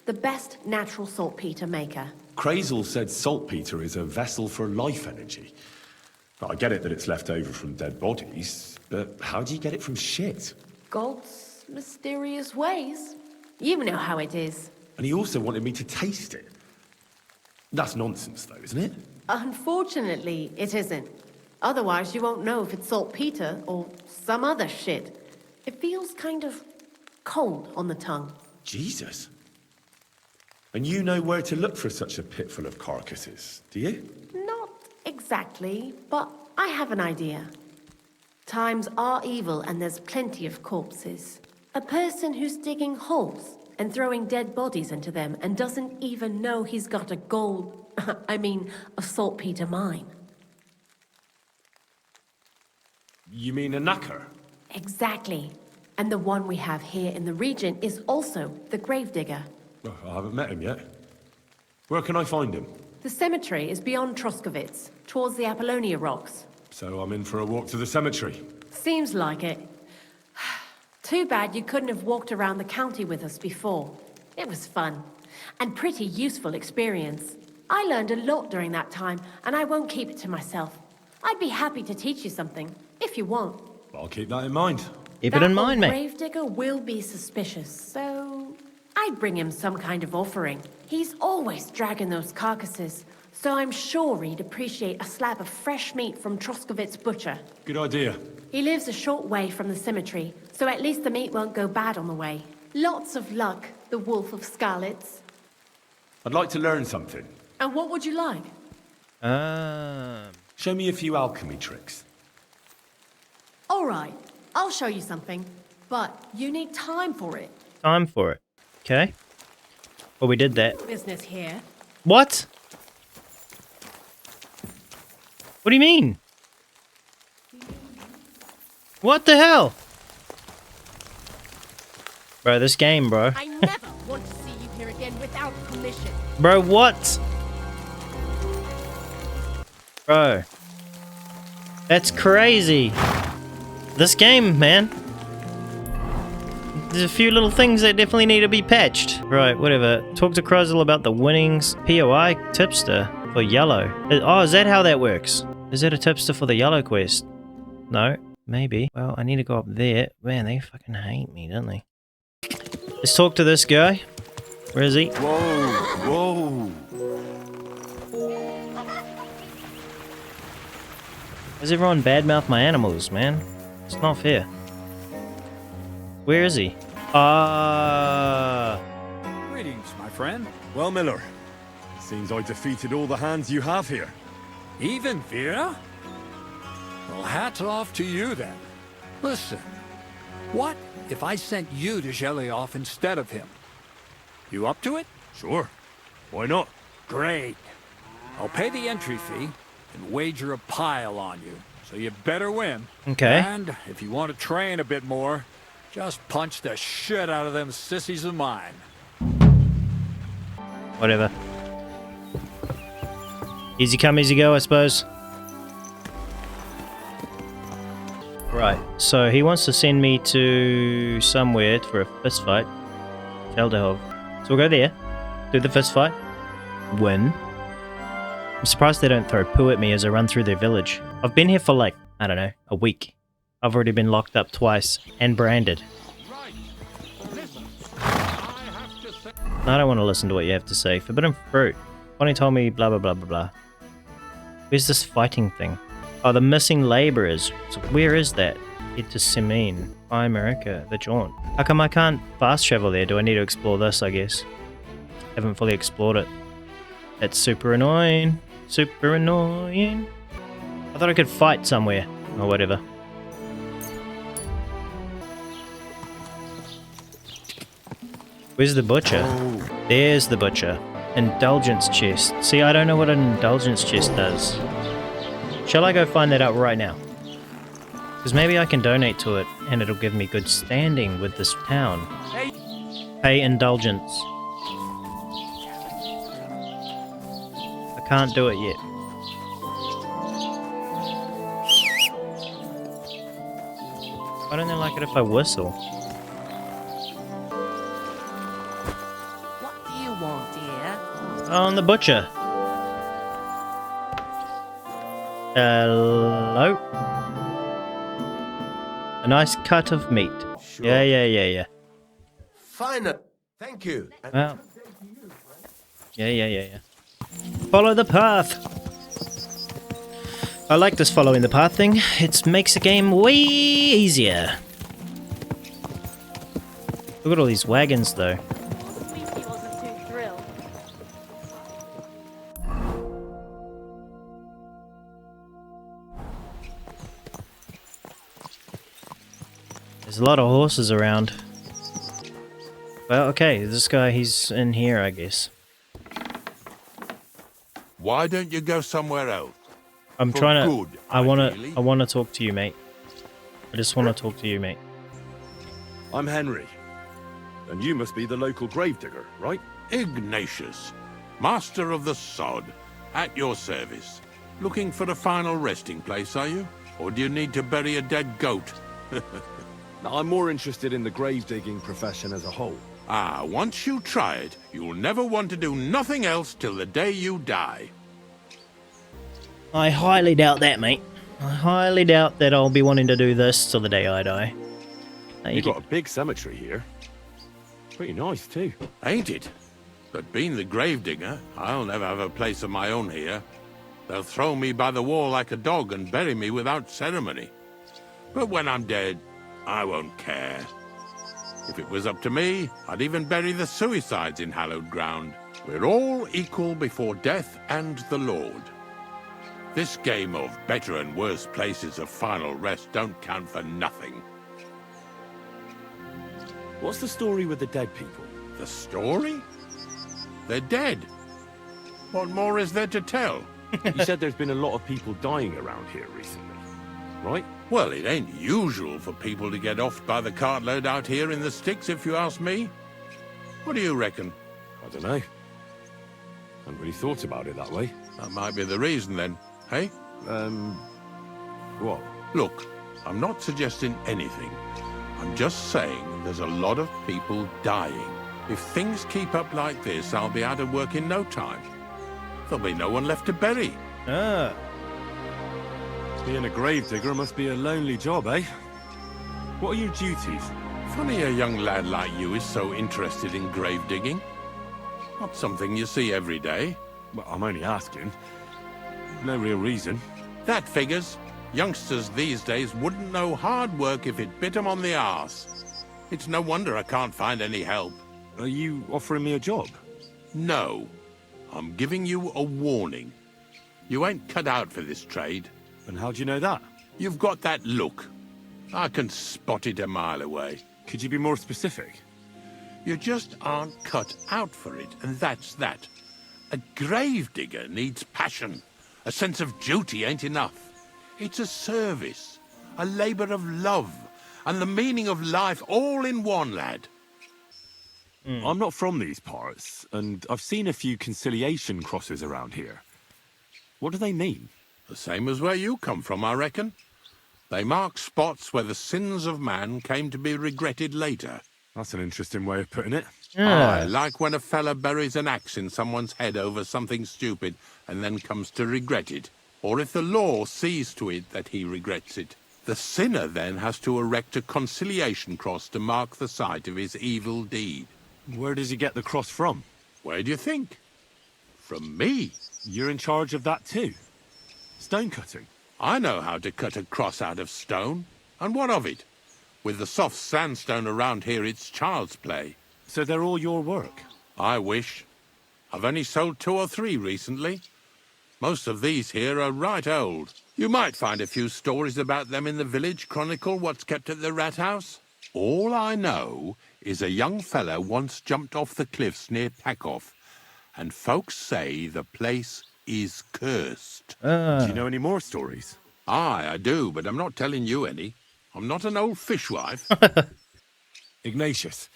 The best natural saltpeter maker. Crazel said saltpeter is a vessel for life energy. I get it that it's left over from dead bodies, but how do you get it from shit? God's mysterious ways. You know how it is. And he also wanted me to taste it. That's nonsense, though, isn't it? Unfortunately, it isn't. Otherwise, you won't know if it's saltpeter or some other shit. It feels kind of cold on the tongue. Jesus. And you know where to look for such a pit full of carcasses, do you? Not exactly, but I have an idea. Times are evil and there's plenty of corpses. A person who's digging holes and throwing dead bodies into them and doesn't even know he's got a a saltpeter mine. You mean a knacker? Exactly. And the one we have here in the region is also the gravedigger. Well, I haven't met him yet. Where can I find him? The cemetery is beyond Troskovitz, towards the Apollonia rocks. So I'm in for a walk to the cemetery. Seems like it. Too bad you couldn't have walked around the county with us before. It was fun, and pretty useful experience. I learned a lot during that time, and I won't keep it to myself. I'd be happy to teach you something, if you want. I'll keep that in mind. Keep it in mind, That mate. gravedigger will be suspicious, so I'd bring him some kind of offering. He's always dragging those carcasses, so I'm sure he'd appreciate a slab of fresh meat from Troskovitz Butcher. Good idea. He lives a short way from the cemetery, so at least the meat won't go bad on the way. Lots of luck, the Wolf of Scarlets. I'd like to learn something. And what would you like? Show me a few alchemy tricks. All right, I'll show you something, but you need time for it. Time for it. Okay. Well, we did that. Business here. What? What do you mean? What the hell? Bro, this game, bro. I never want to see you here again without permission. Bro, what? Bro. That's crazy. This game, man. There's a few little things that definitely need to be patched. Right, whatever. Talk to Crozel about the winnings. POI tipster for yellow. Oh, is that how that works? Is that a tipster for the yellow quest? No, maybe. Well, I need to go up there. Man, they fucking hate me, don't they? Let's talk to this guy. Where is he? Whoa. Why's everyone badmouth my animals, man? It's not fair. Where is he? Greetings, my friend. Well, Miller, it seems I defeated all the hands you have here. Even Vera? Well, hats off to you then. Listen, what if I sent you to Zhelyov instead of him? You up to it? Sure. Why not? Great. I'll pay the entry fee and wager a pile on you, so you better win. Okay. And if you want to train a bit more, just punch the shit out of them sissies of mine. Whatever. Easy come, easy go, I suppose. Right, so he wants to send me to somewhere for a fist fight. Feldehov. So we'll go there, do the fist fight, win. I'm surprised they don't throw poo at me as I run through their village. I've been here for like, I don't know, a week. I've already been locked up twice and branded. I don't want to listen to what you have to say. Forbidden fruit. Bonnie told me blah blah blah blah blah. Where's this fighting thing? Oh, the missing laborers. So where is that? Head to Simeon, America, the Jaunt. How come I can't fast travel there? Do I need to explore this, I guess? Haven't fully explored it. That's super annoying. Super annoying. I thought I could fight somewhere. Or whatever. Where's the butcher? Oh. There's the butcher. Indulgence chest. See, I don't know what an indulgence chest does. Shall I go find that out right now? Because maybe I can donate to it and it'll give me good standing with this town. Pay indulgence. I can't do it yet. Why don't they like it if I whistle? What do you want, dear? On the butcher. Hello? A nice cut of meat. Sure. Yeah. Fine. Thank you. Well. Yeah. Follow the path. I like this following the path thing. It makes the game way easier. Look at all these wagons, though. Sweetie wasn't too thrilled. There's a lot of horses around. Well, okay, this guy, he's in here, I guess. Why don't you go somewhere else? I'm For trying to. good, I ideally. want to talk to you, mate. I just want to talk to you, mate. I'm Henry. And you must be the local gravedigger, right? Ignatius, master of the sod, at your service. Looking for a final resting place, are you? Or do you need to bury a dead goat? I'm more interested in the grave digging profession as a whole. Ah, once you try it, you'll never want to do nothing else till the day you die. I highly doubt that, mate. I highly doubt that I'll be wanting to do this till the day I die. You've got a big cemetery here. Pretty nice, too. Ain't it? But being the gravedigger, I'll never have a place of my own here. They'll throw me by the wall like a dog and bury me without ceremony. But when I'm dead, I won't care. If it was up to me, I'd even bury the suicides in hallowed ground. We're all equal before death and the Lord. This game of better and worse places of final rest don't count for nothing. What's the story with the dead people? The story? They're dead. What more is there to tell? You said there's been a lot of people dying around here recently, right? Well, it ain't usual for people to get offed by the cartload out here in the sticks, if you ask me. What do you reckon? I don't know. I haven't really thought about it that way. That might be the reason, then. Hey? What? Look, I'm not suggesting anything. I'm just saying there's a lot of people dying. If things keep up like this, I'll be out of work in no time. There'll be no one left to bury. Ah. Being a gravedigger must be a lonely job, eh? What are your duties? Funny a young lad like you is so interested in grave digging. Not something you see every day. Well, I'm only asking. No real reason. That figures. Youngsters these days wouldn't know hard work if it bit 'em on the arse. It's no wonder I can't find any help. Are you offering me a job? No. I'm giving you a warning. You ain't cut out for this trade. And how do you know that? You've got that look. I can spot it a mile away. Could you be more specific? You just aren't cut out for it, and that's that. A gravedigger needs passion. A sense of duty ain't enough. It's a service, a labour of love, and the meaning of life all in one, lad. I'm not from these parts, and I've seen a few conciliation crosses around here. What do they mean? The same as where you come from, I reckon. They mark spots where the sins of man came to be regretted later. That's an interesting way of putting it. Aye, like when a fella buries an axe in someone's head over something stupid and then comes to regret it. Or if the law sees to it that he regrets it. The sinner then has to erect a conciliation cross to mark the site of his evil deed. Where does he get the cross from? Where do you think? From me. You're in charge of that too? Stone cutting? I know how to cut a cross out of stone. And what of it? With the soft sandstone around here, it's child's play. So they're all your work? I wish. I've only sold 2 or 3 recently. Most of these here are right old. You might find a few stories about them in the village chronicle what's kept at the rat house. All I know is a young fella once jumped off the cliffs near Packoff, and folks say the place is cursed. Do you know any more stories? Aye, I do, but I'm not telling you any. I'm not an old fishwife. Ignatius,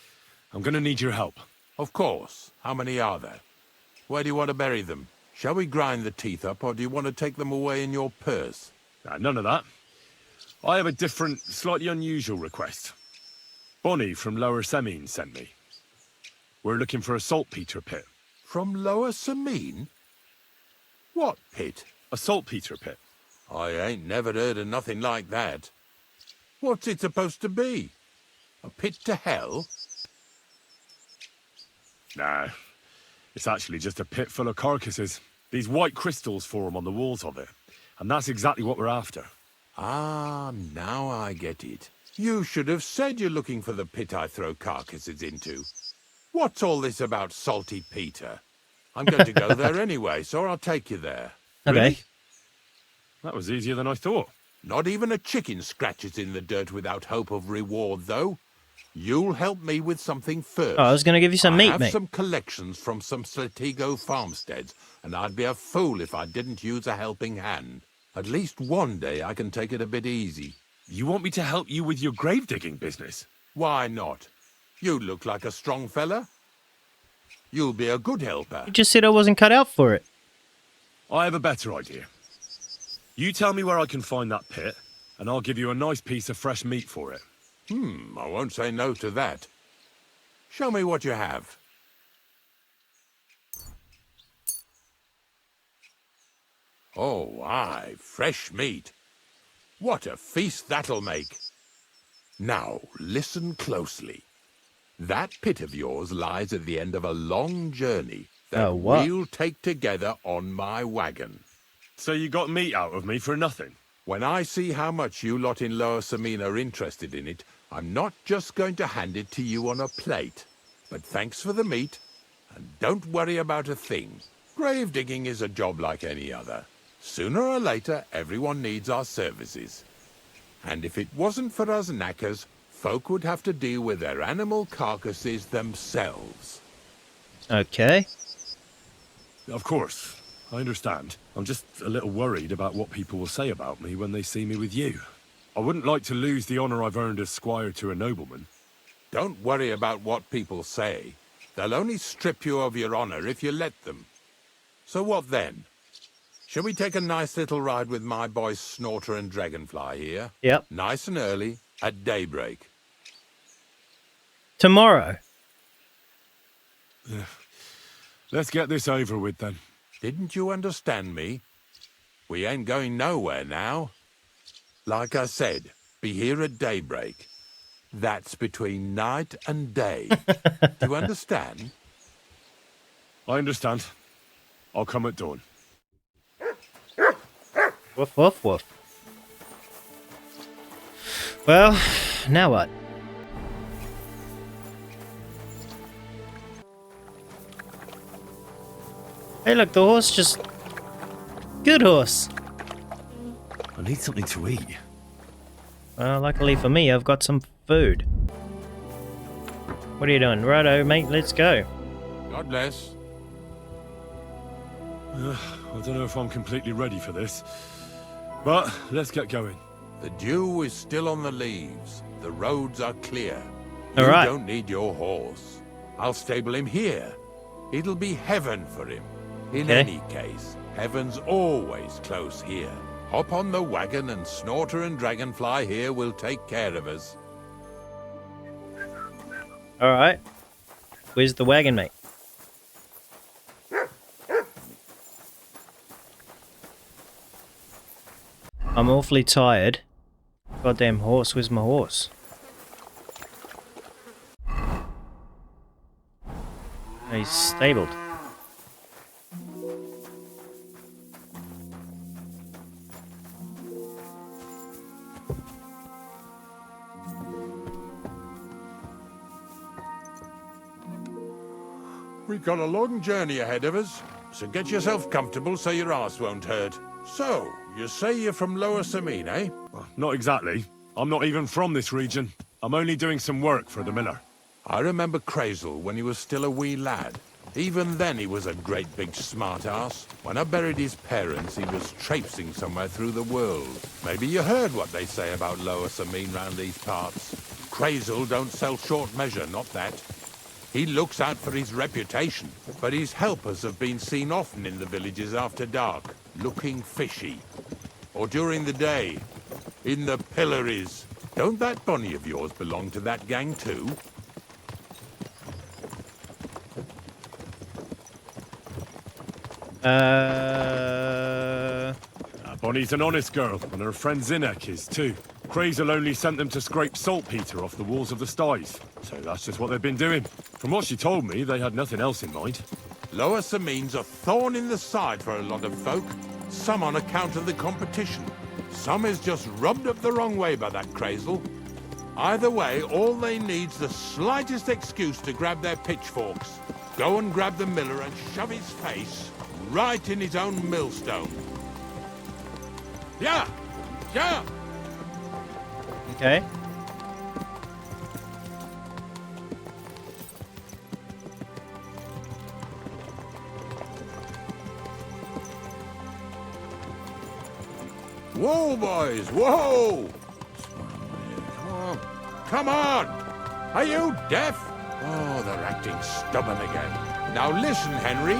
I'm going to need your help. Of course. How many are there? Where do you want to bury them? Shall we grind the teeth up, or do you want to take them away in your purse? None of that. I have a different, slightly unusual request. Bonnie from Lower Semine sent me. We're looking for a saltpeter pit. From Lower Semine? What pit? A saltpeter pit. I ain't never heard of nothing like that. What's it supposed to be? A pit to hell? Nah, it's actually just a pit full of carcasses. These white crystals form on the walls of it, and that's exactly what we're after. Ah, now I get it. You should have said you're looking for the pit I throw carcasses into. What's all this about Salty Peter? I'm going to go there anyway, so I'll take you there. Okay. Really? That was easier than I thought. Not even a chicken scratches in the dirt without hope of reward, though. You'll help me with something first. Oh, I was going to give you some meat, I have mate. some collections from some Slatigo farmsteads, and I'd be a fool if I didn't use a helping hand. At least one day I can take it a bit easy. You want me to help you with your grave digging business? Why not? You look like a strong fella. You'll be a good helper. You just said I wasn't cut out for it. I have a better idea. You tell me where I can find that pit, and I'll give you a nice piece of fresh meat for it. I won't say no to that. Show me what you have. Oh, aye, fresh meat. What a feast that'll make. Now, listen closely. That pit of yours lies at the end of a long journey that we'll take together on my wagon. So you got meat out of me for nothing? When I see how much you lot in Lower Samine are interested in it, I'm not just going to hand it to you on a plate. But thanks for the meat, and don't worry about a thing. Grave digging is a job like any other. Sooner or later, everyone needs our services. And if it wasn't for us knackers, folk would have to deal with their animal carcasses themselves. Okay. Of course. I understand. I'm just a little worried about what people will say about me when they see me with you. I wouldn't like to lose the honor I've earned as squire to a nobleman. Don't worry about what people say. They'll only strip you of your honor if you let them. So what then? Shall we take a nice little ride with my boys Snorter and Dragonfly here? Yep. Nice and early, at daybreak. Tomorrow. Let's get this over with then. Didn't you understand me? We ain't going nowhere now. Like I said, be here at daybreak. That's between night and day. Do you understand? I understand. I'll come at dawn. Woof, woof, woof. Well, now what? Hey, look, the horse just... Good horse. I need something to eat. Well, luckily for me, I've got some food. What are you doing? Righto, mate, let's go. God bless. I don't know if I'm completely ready for this, but let's get going. The dew is still on the leaves. The roads are clear. All you right. don't need your horse. I'll stable him here. It'll be heaven for him. In any case, heaven's always close here. Hop on the wagon and Snorter and Dragonfly here will take care of us. Alright. Where's the wagon, mate? I'm awfully tired. Goddamn horse, where's my horse? He's stabled. We've got a long journey ahead of us, so get yourself comfortable so your arse won't hurt. So, you say you're from Lower Samine, eh? Not exactly. I'm not even from this region. I'm only doing some work for the miller. I remember Crazel when he was still a wee lad. Even then he was a great big smart-ass. When I buried his parents, he was traipsing somewhere through the world. Maybe you heard what they say about Lower Samine round these parts. Crazel don't sell short measure, not that. He looks out for his reputation, but his helpers have been seen often in the villages after dark, looking fishy. Or during the day, in the pillories. Don't that bunny of yours belong to that gang too? Bonnie's an honest girl, and her friend Zinek is too. Crazel only sent them to scrape saltpeter off the walls of the sties, so that's just what they've been doing. From what she told me, they had nothing else in mind. Lower Samine's a thorn in the side for a lot of folk. Some on account of the competition. Some is just rubbed up the wrong way by that Crazel. Either way, all they need's the slightest excuse to grab their pitchforks. Go and grab the miller and shove his face right in his own millstone. Yeah! Yeah! Okay. Whoa, boys, whoa! Come on. Come on! Are you deaf? Oh, they're acting stubborn again. Now listen, Henry.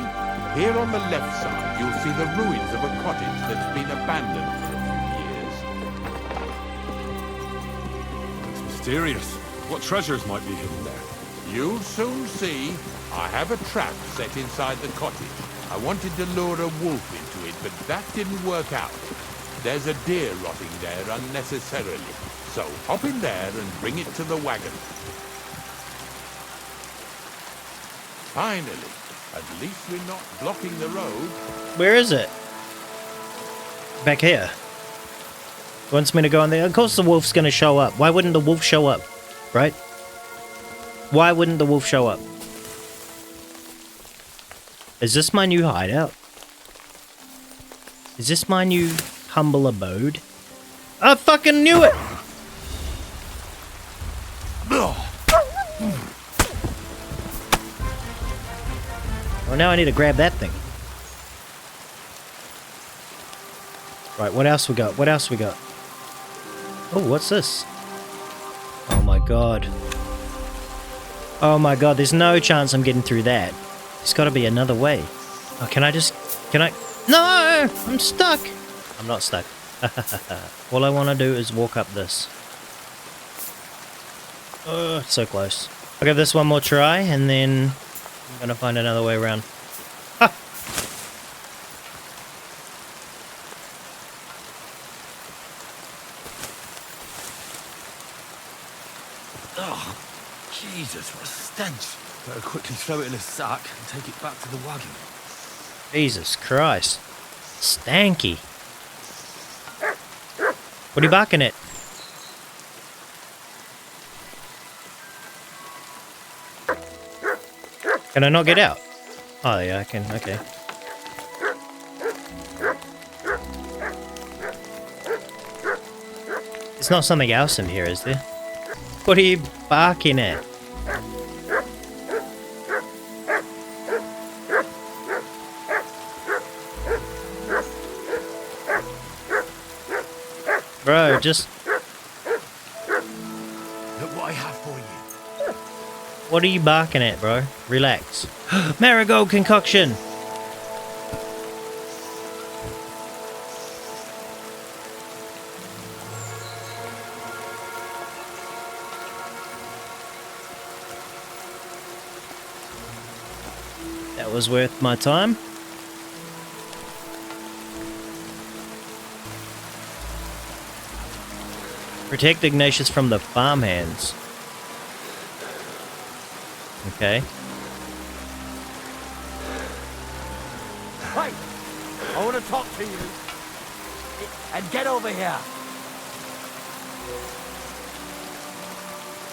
Here on the left side, you'll see the ruins of a cottage that's been abandoned for a few years. mysterious. What treasures might be hidden there? You'll soon see. I have a trap set inside the cottage. I wanted to lure a wolf into it, but that didn't work out. There's a deer rotting there unnecessarily. So hop in there and bring it to the wagon. Finally. At least we're not blocking the road. Where is it? Back here. Wants me to go in there. Of course the wolf's gonna show up. Why wouldn't the wolf show up? Right? Why wouldn't the wolf show up? Is this my new hideout? Is this my new humble abode? I fucking knew it! Well, now I need to grab that thing. Right, what else we got? What else we got? Oh, what's this? Oh my god. Oh my god, there's no chance I'm getting through that. There's gotta be another way. Oh, can I... No! I'm stuck! I'm not stuck. All I want to do is walk up this. Oh, so close. I'll give this one more try, and then I'm gonna find another way around. Ha! Oh, Jesus, what a stench. Better quickly throw it in a sack and take it back to the wagon. Jesus Christ. Stanky. What are you barking at? Can I not get out? Oh yeah, I can, okay. There's not something else in here, is there? What are you barking at? Bro, just... Look what I have for you. What are you barking at, bro? Relax. Marigold concoction! That was worth my time. Protect Ignatius from the farmhands. Okay. Hey! I want to talk to you. And get over here.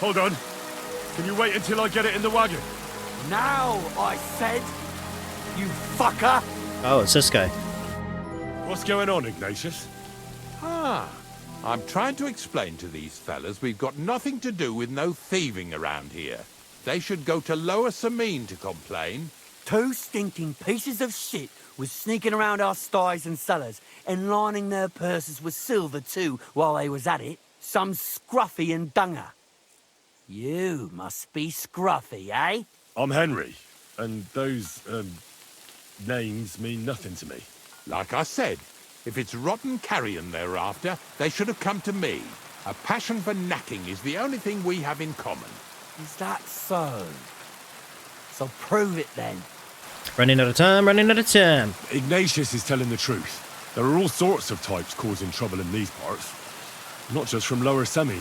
Hold on. Can you wait until I get it in the wagon? Now, I said. You fucker! Oh, it's this guy. What's going on, Ignatius? Ah, I'm trying to explain to these fellas we've got nothing to do with no thieving around here. They should go to Lower Samine to complain. 2 stinking pieces of shit was sneaking around our sties and cellars and lining their purses with silver too while they was at it. Some scruffy and dunger. You must be scruffy, eh? I'm Henry, and those, names mean nothing to me. Like I said, if it's rotten carrion they're after, they should have come to me. A passion for knacking is the only thing we have in common. Is that so? So prove it then. Running out of time, running out of time. Ignatius is telling the truth. There are all sorts of types causing trouble in these parts. Not just from Lower Semi.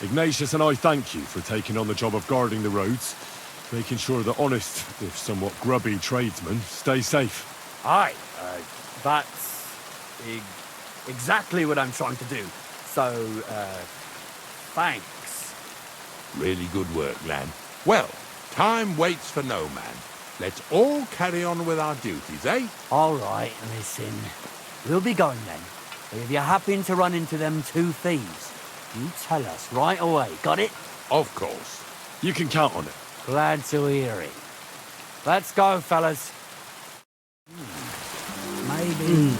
Ignatius and I thank you for taking on the job of guarding the roads, making sure that honest, if somewhat grubby tradesmen stay safe. Aye, that's exactly what I'm trying to do. So, thanks. Really good work, lad. Well, time waits for no man. Let's all carry on with our duties, eh? All right, listen. We'll be going then. But if you happen to run into them 2 thieves, you tell us right away, got it? Of course. You can count on it. Glad to hear it. Let's go, fellas. Maybe...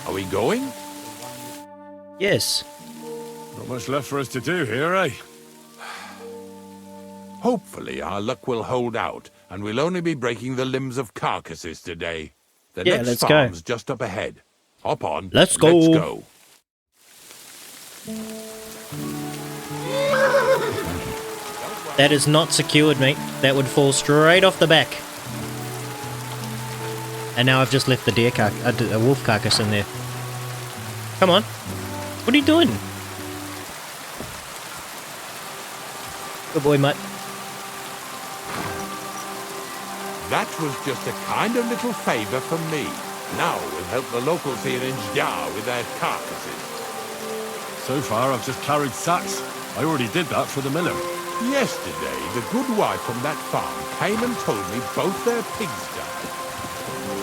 Are we going? Yes. Not much left for us to do here, eh? Hopefully our luck will hold out, and we'll only be breaking the limbs of carcasses today. The Yeah, next let's go. farm's just up ahead. Hop on. Let's go. Let's go. That is not secured, mate. That would fall straight off the back. And now I've just left the a wolf carcass in there. Come on. What are you doing? Good boy, Mutt. That was just a kind of little favour from me. Now we'll help the locals here in Jdar with their carcasses. So far, I've just carried sacks. I already did that for the miller. Yesterday, the good wife from that farm came and told me both their pigs died.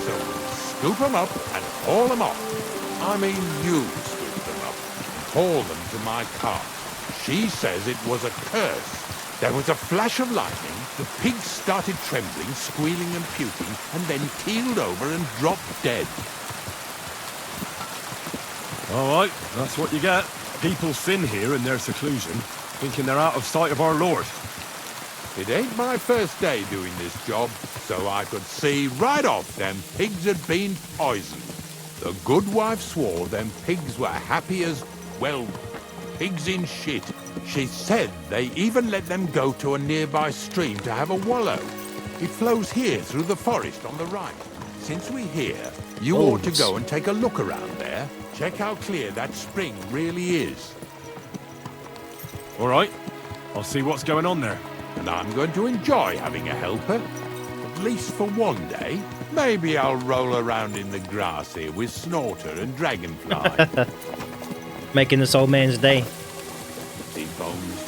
So we'll scoop them up and haul them off. I mean, you scoop them up and haul them to my cart. She says it was a curse. There was a flash of lightning, the pigs started trembling, squealing and puking, and then keeled over and dropped dead. All right, that's what you get. People sin here in their seclusion, thinking they're out of sight of our Lord. It ain't my first day doing this job, so I could see right off them pigs had been poisoned. The good wife swore them pigs were happy as, well, pigs in shit. She said they even let them go to a nearby stream to have a wallow. It flows here through the forest on the right. Since we're here, you ought to go and take a look around there. Check how clear that spring really is. All right, I'll see what's going on there. And I'm going to enjoy having a helper. At least for one day. Maybe I'll roll around in the grass here with Snorter and Dragonfly. Making this old man's day. Bones.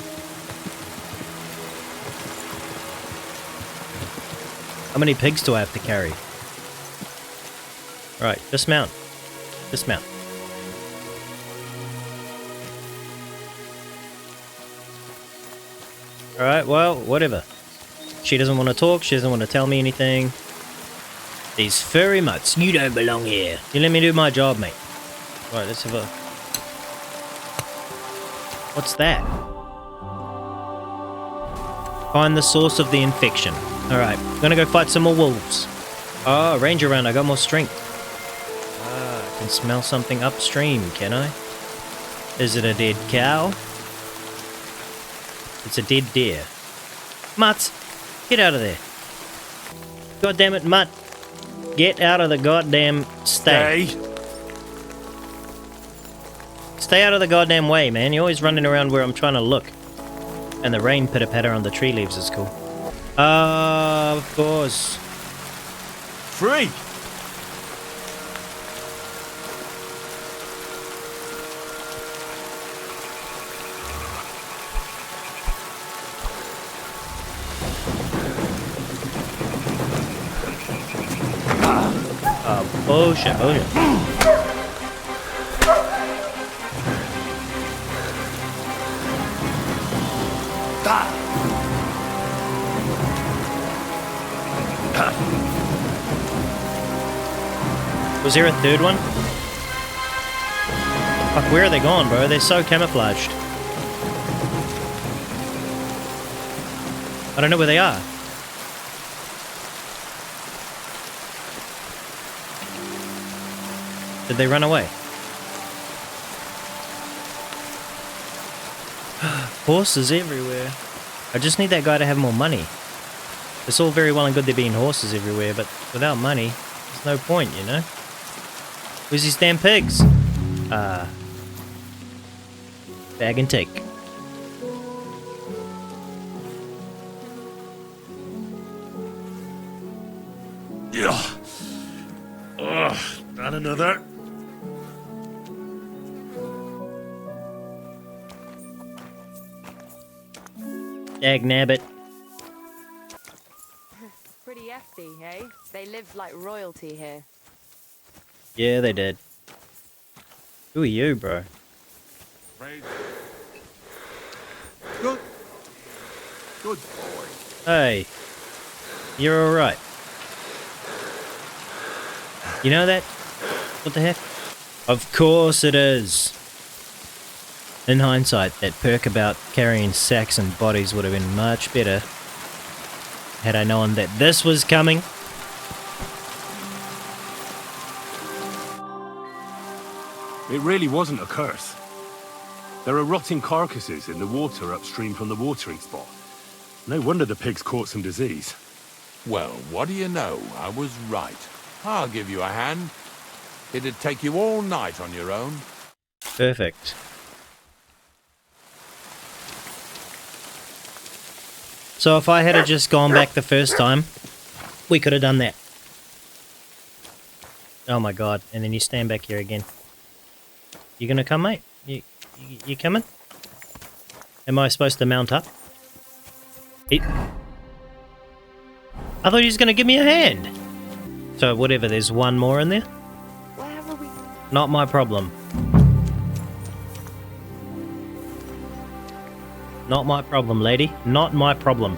How many pigs do I have to carry? Right, dismount. Dismount. Alright, well, whatever. She doesn't want to talk, she doesn't want to tell me anything. These furry mutts, you don't belong here. You let me do my job, mate. Right, let's have a... What's that? Find the source of the infection. Alright, I'm gonna go fight some more wolves. Oh, ranger run, I got more strength. Ah, I can smell something upstream, can I? Is it a dead cow? It's a dead deer. Mutt! Get out of there. God damn it, Mutt. Get out of the goddamn stay. Stay out of the goddamn way, man. You're always running around where I'm trying to look. And the rain pitter-patter on the tree leaves is cool. Of course. Free! Bullshit, bullshit. Was there a third one? Fuck, where are they gone, bro? They're so camouflaged. I don't know where they are. Did they run away? Horses everywhere. I just need that guy to have more money. It's all very well and good there being horses everywhere, but without money, there's no point, you know? Where's these damn pigs? Bag and take. Yeah. Ugh, and another. Dag nabbit. Pretty hefty, hey? They lived like royalty here. Yeah, they did. Who are you, bro? Good. Good boy. Hey. You're alright. You know that? What the heck? Of course it is. In hindsight, that perk about carrying sacks and bodies would have been much better had I known that this was coming. It really wasn't a curse. There are rotting carcasses in the water upstream from the watering spot. No wonder the pigs caught some disease. Well, what do you know? I was right. I'll give you a hand. It'd take you all night on your own. Perfect. So if I had just gone back the first time, we could have done that. Oh my god, and then you stand back here again. You gonna come, mate? You coming? Am I supposed to mount up? I thought he was gonna give me a hand. So whatever, there's one more in there? Where are we? Not my problem. Not my problem, lady. Not my problem.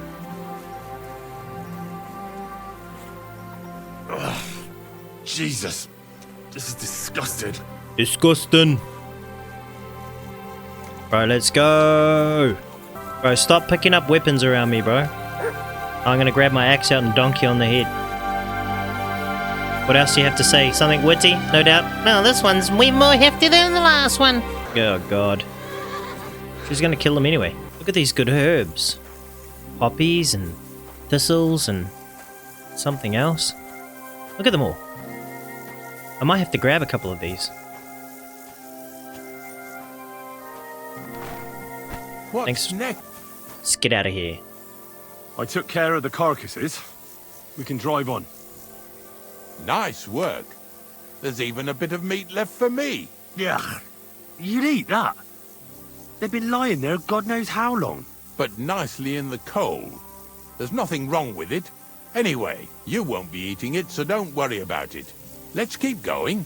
Ugh. Jesus. This is disgusting. Disgusting. Bro, let's go. Bro, stop picking up weapons around me, bro. I'm gonna grab my axe out and donk you on the head. What else do you have to say? Something witty, no doubt? Well, this one's way more hefty than the last one. Oh, God. She's gonna kill them anyway. Look at these good herbs. Poppies and thistles and something else. Look at them all. I might have to grab a couple of these. What's Thanks. next? Let's get out of here. I took care of the carcasses. We can drive on. Nice work. There's even a bit of meat left for me. Yeah. You'd eat that. They've been lying there God knows how long. But nicely in the cold. There's nothing wrong with it. Anyway, you won't be eating it, so don't worry about it. Let's keep going.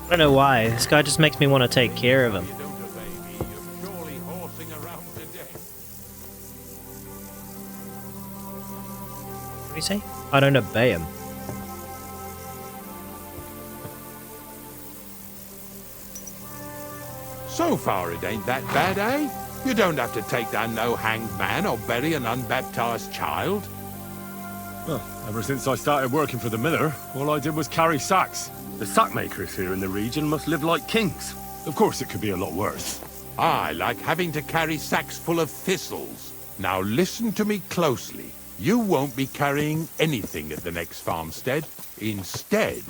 I don't know why. This guy just makes me want to take care of him. You don't obey me, you're surely horsing around to death. What do you say? I don't obey him. So far it ain't that bad, eh? You don't have to take down no hanged man or bury an unbaptized child. Well, ever since I started working for the miller, all I did was carry sacks. The sack makers here in the region must live like kings. Of course, it could be a lot worse. I like having to carry sacks full of thistles. Now listen to me closely. You won't be carrying anything at the next farmstead. Instead,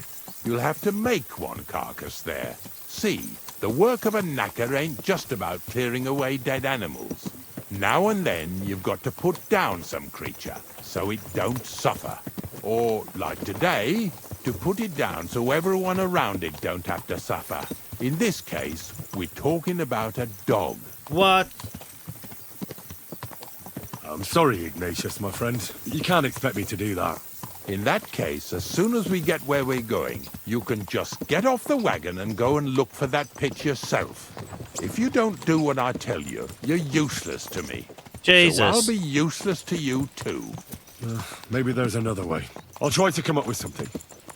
you'll have to make one carcass there. See, the work of a knacker ain't just about clearing away dead animals. Now and then, you've got to put down some creature, so it don't suffer. Or, like today, to put it down so everyone around it don't have to suffer. In this case, we're talking about a dog. What? I'm sorry, Ignatius, my friend. You can't expect me to do that. In that case, as soon as we get where we're going, you can just get off the wagon and go and look for that pitch yourself. If you don't do what I tell you, you're useless to me. Jesus. So I'll be useless to you too. Maybe there's another way. I'll try to come up with something.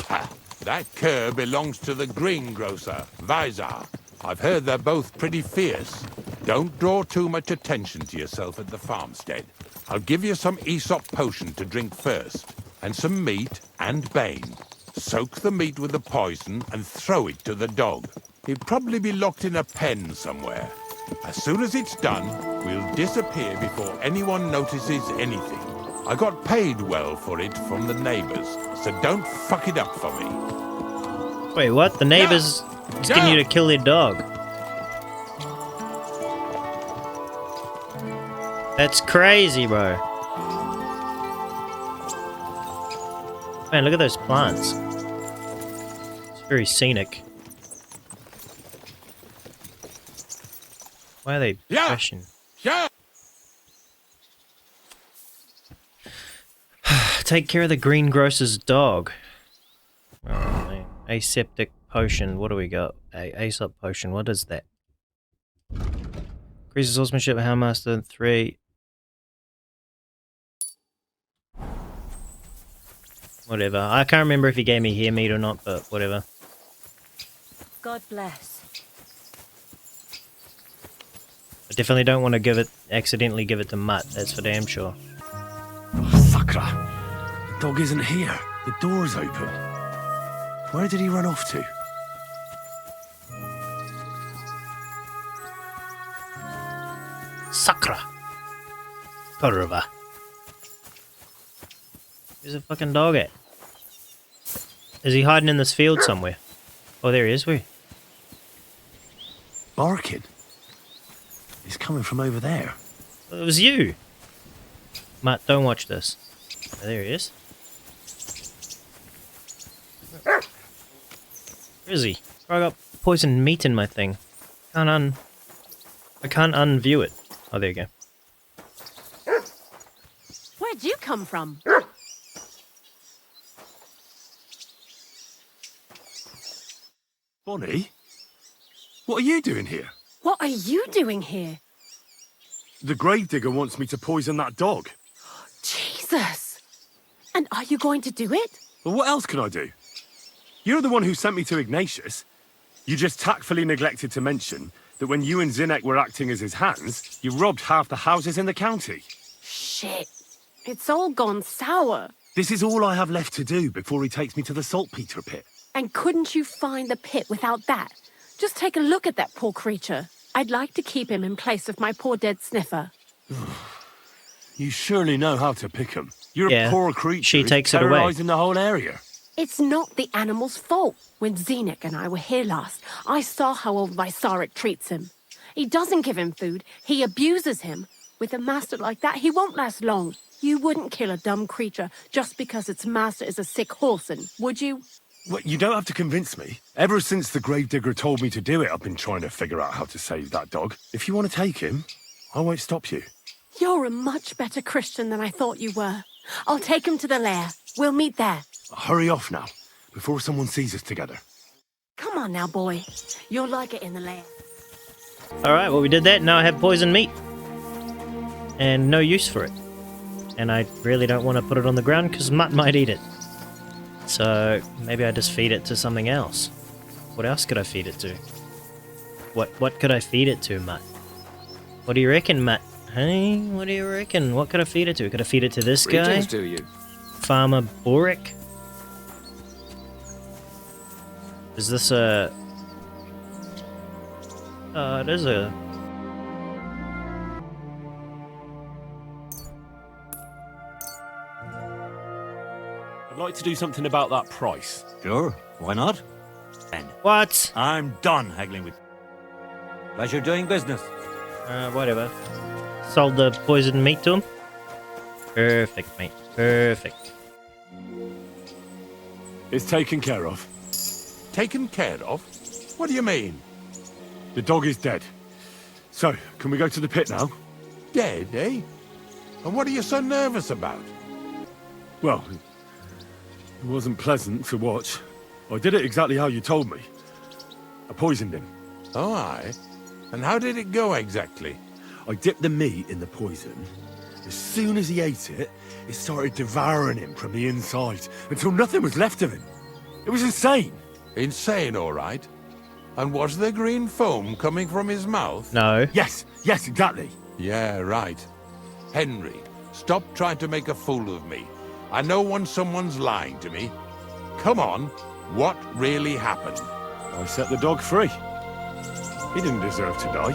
Ha! That cur belongs to the greengrocer, Vizar. I've heard they're both pretty fierce. Don't draw too much attention to yourself at the farmstead. I'll give you some Aesop potion to drink first, and some meat and bane. Soak the meat with the poison and throw it to the dog. He'll probably be locked in a pen somewhere. As soon as it's done, we'll disappear before anyone notices anything. I got paid well for it from the neighbors, so don't fuck it up for me. Wait, what? The neighbors getting you to kill their dog. That's crazy, bro. Man, look at those plants. It's very scenic. Why are they crashing? Yeah. Take care of the greengrocer's dog. Oh, man. Aseptic potion. What do we got? Aesop potion. What is that? Increases horsemanship, Houndmaster 3. Whatever. I can't remember if he gave me hair meat or not, but whatever. God bless. I definitely don't want to accidentally give it to Mutt. That's for damn sure. Oh, Sakra. The dog isn't here. The door's open. Where did he run off to? Sakra. Kurva. Where's the fucking dog at? Is he hiding in this field somewhere? Oh, there he is. Where? Barking. He's coming from over there. It was you. Matt, don't watch this. Oh, there he is. Where is he? I got poisoned meat in my thing. I can't unview it. Oh, there you go. Where'd you come from? Bonnie? What are you doing here? What are you doing here? The gravedigger wants me to poison that dog. Jesus! And are you going to do it? Well, what else can I do? You're the one who sent me to Ignatius. You just tactfully neglected to mention that when you and Zinnek were acting as his hands, you robbed half the houses in the county. Shit. It's all gone sour. This is all I have left to do before he takes me to the saltpeter pit. And couldn't you find the pit without that? Just take a look at that poor creature. I'd like to keep him in place of my poor dead sniffer. You surely know how to pick him. You're Yeah, a poor creature. she takes it away. Terrorizing the whole area. It's not the animal's fault. When Zinnek and I were here last, I saw how old Vysarik treats him. He doesn't give him food. He abuses him. With a master like that, he won't last long. You wouldn't kill a dumb creature just because its master is a sick horseman, would you? Well, you don't have to convince me. Ever since the gravedigger told me to do it, I've been trying to figure out how to save that dog. If you want to take him, I won't stop you. You're a much better Christian than I thought you were. I'll take him to the lair. We'll meet there. Hurry off now, before someone sees us together. Come on now, boy. You'll like it in the lair. Alright, well we did that. Now I have poisoned meat. And no use for it. And I really don't want to put it on the ground because Mutt might eat it. So maybe I just feed it to something else. What else could I feed it to? What could I feed it to, Mutt? What do you reckon, Mutt? Hey, what do you reckon? What could I feed it to? Could I feed it to this guy? Greetings to you. Farmer Boric? Is this a... it is a... I'd like to do something about that price. Sure, why not? And What? I'm done haggling with. Pleasure doing business. Whatever. Sold the poisoned meat to him. Perfect, mate. Perfect. It's taken care of. Taken care of? What do you mean? The dog is dead. So, can we go to the pit now? Dead, eh? And what are you so nervous about? Well, it wasn't pleasant to watch. I did it exactly how you told me. I poisoned him. Oh, aye? And how did it go exactly? I dipped the meat in the poison. As soon as he ate it, it started devouring him from the inside, until nothing was left of him. It was insane. Insane, all right. And was there green foam coming from his mouth? No. Yes, exactly. Yeah, right. Henry, stop trying to make a fool of me. I know when someone's lying to me. Come on, what really happened? I set the dog free. He didn't deserve to die.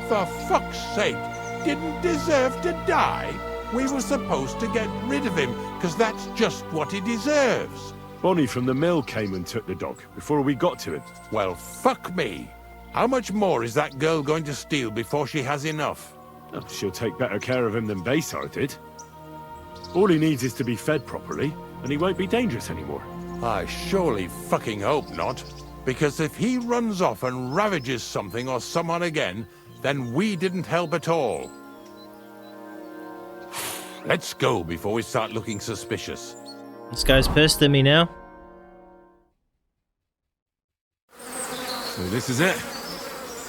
For fuck's sake, didn't deserve to die? We were supposed to get rid of him, because that's just what he deserves. Bonnie from the mill came and took the dog before we got to him. Well, fuck me. How much more is that girl going to steal before she has enough? Oh, she'll take better care of him than Baysar did. All he needs is to be fed properly, and he won't be dangerous anymore. I surely fucking hope not. Because if he runs off and ravages something or someone again, then we didn't help at all. Let's go before we start looking suspicious. This guy's pissed at me now. So this is it.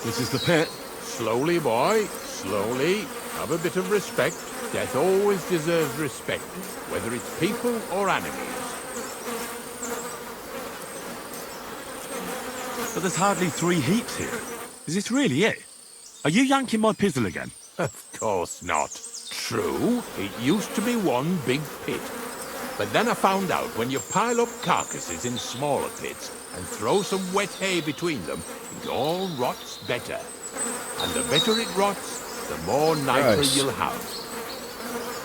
This is the pit. Slowly, boy. Slowly. Have a bit of respect. Death always deserves respect, whether it's people or animals. But there's hardly 3 heaps here. Is this really it? Are you yanking my pizzle again? Of course not. True, it used to be one big pit. But then I found out when you pile up carcasses in smaller pits and throw some wet hay between them, it all rots better. And the better it rots, the more nitro Gross. you'll have.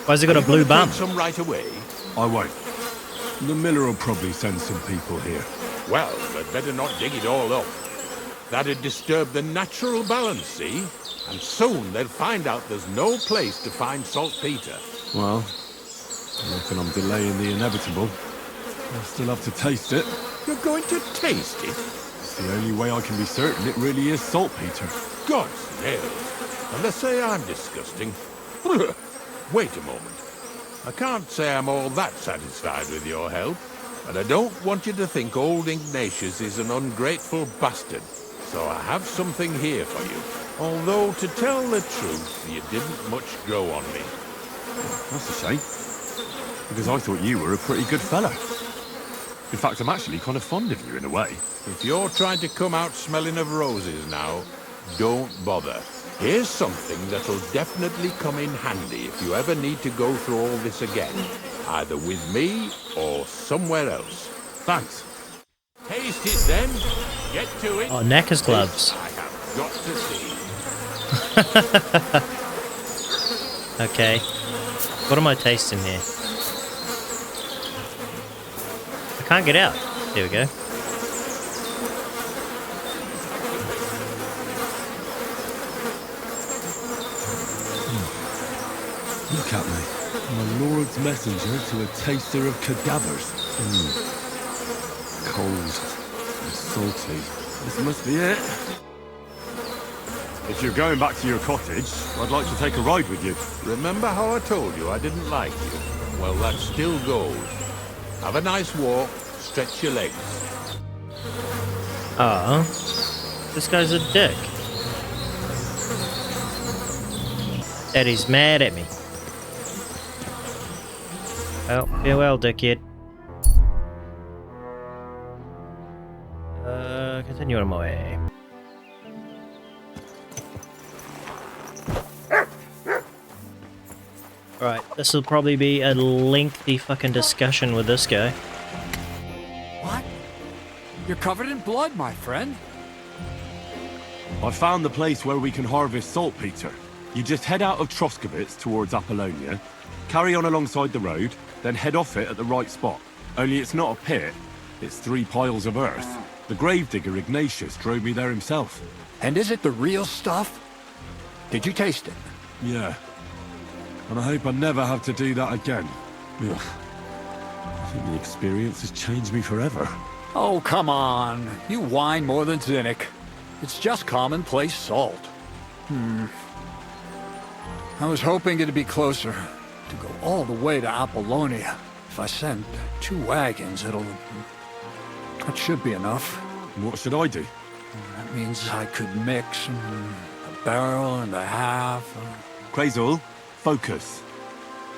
Why's it got a blue bum? Take some right away. I won't. The miller will probably send some people here. Well, they'd better not dig it all up. That'd disturb the natural balance, see? And soon they'll find out there's no place to find saltpeter. Well, I reckon I'm delaying the inevitable. I'll still have to taste it. You're going to taste it? It's the only way I can be certain it really is saltpeter. God's nails. And they say I'm disgusting. Wait a moment. I can't say I'm all that satisfied with your help, but I don't want you to think old Ignatius is an ungrateful bastard. So I have something here for you. Although, to tell the truth, you didn't much grow on me. That's a shame. Because I thought you were a pretty good fella. In fact, I'm actually kind of fond of you in a way. If you're trying to come out smelling of roses now, don't bother. Here's something that'll definitely come in handy if you ever need to go through all this again. Either with me or somewhere else. Thanks. Taste it then. Get to it. Oh, Knacker's gloves. I have got to see. Okay. What am I tasting here? I can't get out. There we go. Look at me. I'm a lord's messenger to a taster of cadavers. Cold and salty. This must be it. If you're going back to your cottage, I'd like to take a ride with you. Remember how I told you I didn't like you? Well, that still goes. Have a nice walk, stretch your legs. Oh. This guy's a dick. Daddy's mad at me. Well, farewell, dickhead. Continue on my way. Alright, this will probably be a lengthy fucking discussion with this guy. What? You're covered in blood, my friend. I found the place where we can harvest saltpeter. You just head out of Troskovitz towards Apollonia, carry on alongside the road, then head off it at the right spot. Only it's not a pit, it's 3 piles of earth. The gravedigger Ignatius drove me there himself. And is it the real stuff? Did you taste it? Yeah. And I hope I never have to do that again. Ugh. I think the experience has changed me forever. Oh, come on. You whine more than Zinnik. It's just commonplace salt. I was hoping it'd be closer. To go all the way to Apollonia. If I send 2 wagons, that should be enough. What should I do? That means I could mix a barrel and a half. Crazul, focus.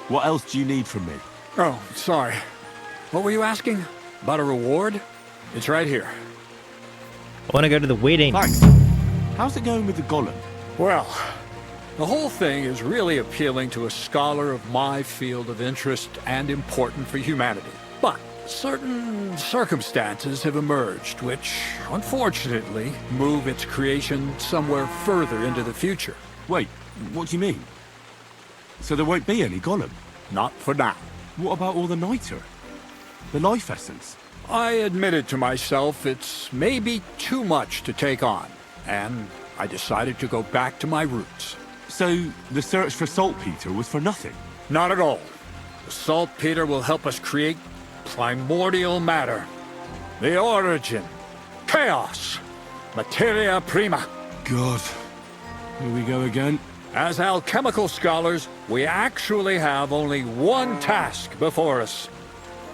What else do you need from me? Oh, sorry. What were you asking? About a reward? It's right here. I want to go to the wedding. Thanks. How's it going with the golem? Well, the whole thing is really appealing to a scholar of my field of interest and important for humanity. But certain circumstances have emerged which, unfortunately, move its creation somewhere further into the future. Wait, what do you mean? So there won't be any golem? Not for now. What about all the niter? The life essence? I admitted to myself it's maybe too much to take on, and I decided to go back to my roots. So the search for saltpeter was for nothing? Not at all. The saltpeter will help us create primordial matter. The origin. Chaos. Materia prima. God. Here we go again. As alchemical scholars, we actually have only one task before us.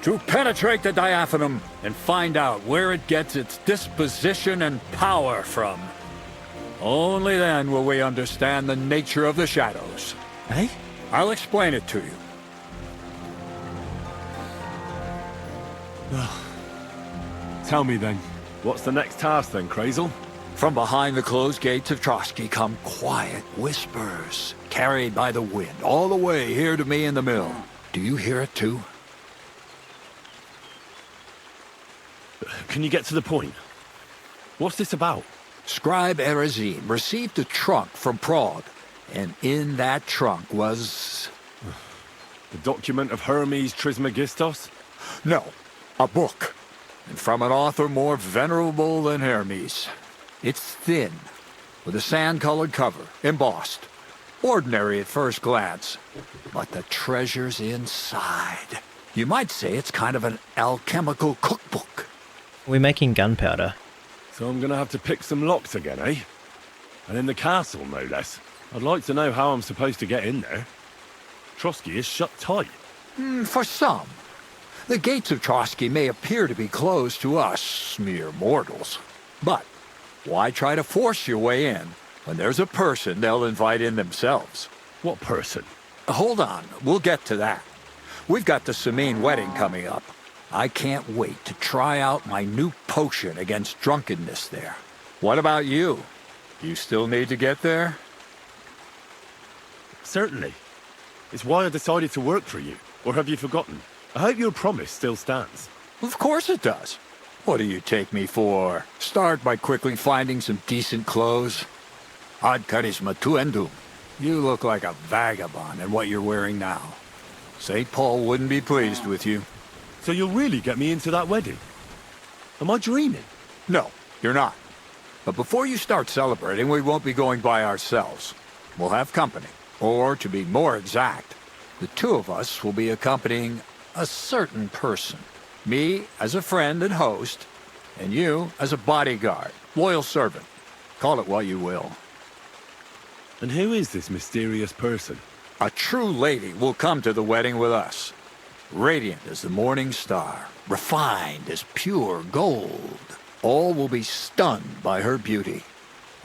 To penetrate the diaphanum and find out where it gets its disposition and power from. Only then will we understand the nature of the shadows. Eh? I'll explain it to you. Tell me then, what's the next task then, Crazul? From behind the closed gates of Trotsky come quiet whispers, carried by the wind, all the way here to me in the mill. Do you hear it too? Can you get to the point? What's this about? Scribe Erezim received a trunk from Prague. And in that trunk was... The document of Hermes Trismegistos? No, a book. And from an author more venerable than Hermes. It's thin, with a sand-colored cover, embossed. Ordinary at first glance. But the treasure's inside. You might say it's kind of an alchemical cookbook. We're making gunpowder. So I'm gonna have to pick some locks again, eh? And in the castle, no less. I'd like to know how I'm supposed to get in there. Trotsky is shut tight. For some. The gates of Trotsky may appear to be closed to us, mere mortals. But why try to force your way in when there's a person they'll invite in themselves? What person? Hold on, we'll get to that. We've got the Samine wedding coming up. I can't wait to try out my new potion against drunkenness there. What about you? You still need to get there? Certainly. It's why I decided to work for you. Or have you forgotten? I hope your promise still stands. Of course it does. What do you take me for? Start by quickly finding some decent clothes. Ad charisma tuendum. You look like a vagabond in what you're wearing now. St. Paul wouldn't be pleased with you. So you'll really get me into that wedding? Am I dreaming? No, you're not. But before you start celebrating, we won't be going by ourselves. We'll have company. Or, to be more exact, the two of us will be accompanying a certain person. Me as a friend and host, and you as a bodyguard, loyal servant. Call it what you will. And who is this mysterious person? A true lady will come to the wedding with us. Radiant as the morning star, refined as pure gold. All will be stunned by her beauty.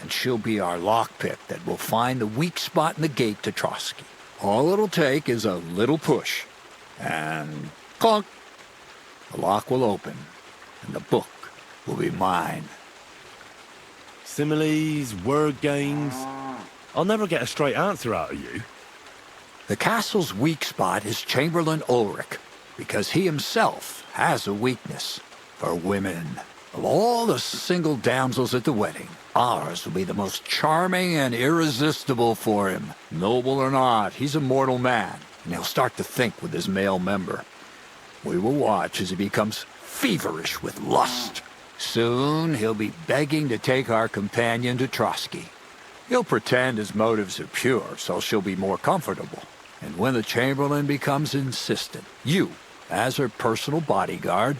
And she'll be our lockpick that will find the weak spot in the gate to Trotsky. All it'll take is a little push. And clunk! The lock will open, and the book will be mine. Similes, word games. I'll never get a straight answer out of you. The castle's weak spot is Chamberlain Ulrich, because he himself has a weakness for women. Of all the single damsels at the wedding, ours will be the most charming and irresistible for him. Noble or not, he's a mortal man, and he'll start to think with his male member. We will watch as he becomes feverish with lust. Soon he'll be begging to take our companion to Trotsky. He'll pretend his motives are pure, so she'll be more comfortable. And when the Chamberlain becomes insistent, you, as her personal bodyguard,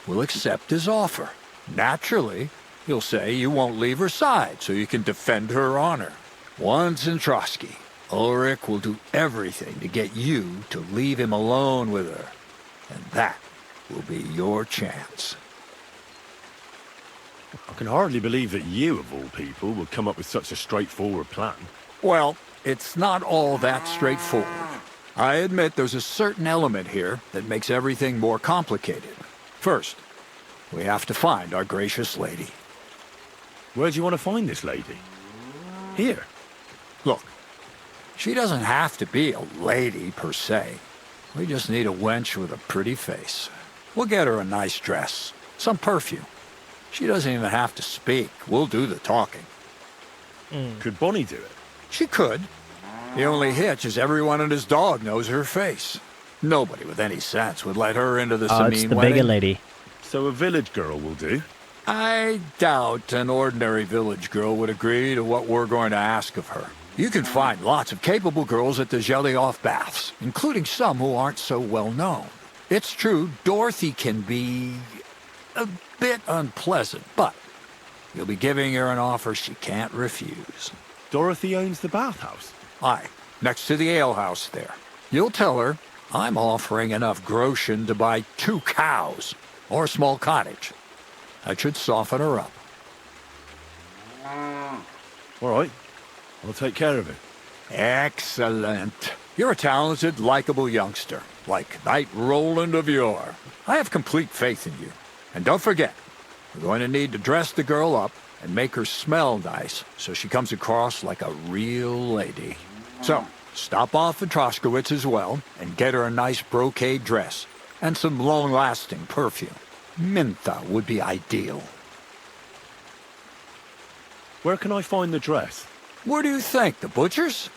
will accept his offer. Naturally, you'll say you won't leave her side so you can defend her honor. Once in Trotsky, Ulrich will do everything to get you to leave him alone with her. And that will be your chance. I can hardly believe that you, of all people, would come up with such a straightforward plan. Well, it's not all that straightforward. I admit there's a certain element here that makes everything more complicated. First, we have to find our gracious lady. Where do you want to find this lady? Here. Look, she doesn't have to be a lady per se. We just need a wench with a pretty face. We'll get her a nice dress, some perfume. She doesn't even have to speak. We'll do the talking. Could Bonnie do it? She could. The only hitch is everyone and his dog knows her face. Nobody with any sense would let her into the Samine it's the wedding. bigger lady. So a village girl will do? I doubt an ordinary village girl would agree to what we're going to ask of her. You can find lots of capable girls at the Zhelyaoff baths, including some who aren't so well known. It's true, Dorothy can be a bit unpleasant, but you'll be giving her an offer she can't refuse. Dorothy owns the bathhouse? Aye, next to the alehouse there. You'll tell her I'm offering enough groschen to buy 2 cows or a small cottage. That should soften her up. All right. I'll take care of it. Excellent. You're a talented, likable youngster, like Knight Roland of yore. I have complete faith in you. And don't forget, we're going to need to dress the girl up and make her smell nice so she comes across like a real lady. So, stop off at Troskowitz as well and get her a nice brocade dress and some long-lasting perfume. Mintha would be ideal. Where can I find the dress? Where do you think? The butcher's?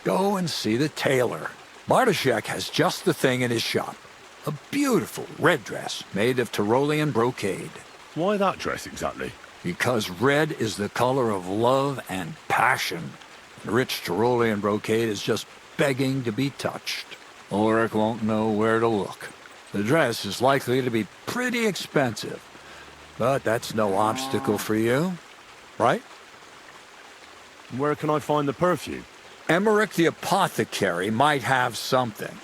Go and see the tailor. Bartoszek has just the thing in his shop. A beautiful red dress made of Tyrolean brocade. Why that dress exactly? Because red is the color of love and passion. Rich Tyrolean brocade is just begging to be touched. Ulrich won't know where to look. The dress is likely to be pretty expensive, but that's no obstacle for you, right? Where can I find the perfume? Emmerich the apothecary might have something.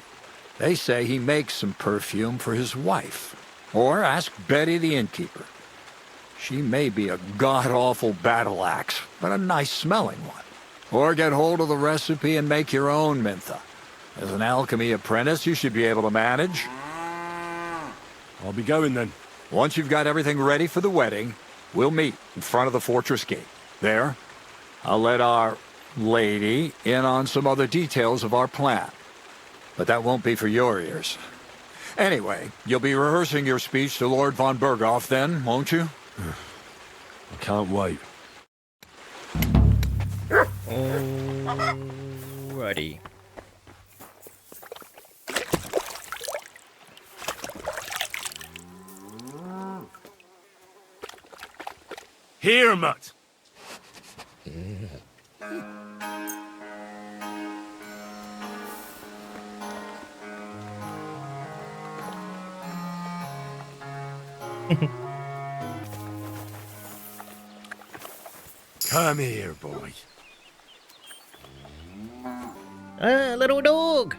They say he makes some perfume for his wife. Or ask Betty the innkeeper. She may be a god-awful battle axe, but a nice-smelling one. Or get hold of the recipe and make your own mintha. As an alchemy apprentice, you should be able to manage. I'll be going then. Once you've got everything ready for the wedding, we'll meet in front of the fortress gate. There, I'll let our lady in on some other details of our plan. But that won't be for your ears. Anyway, you'll be rehearsing your speech to Lord von Berghoff then, won't you? I can't wait. Alrighty. Here, mutt. Come here, boy. Little dog.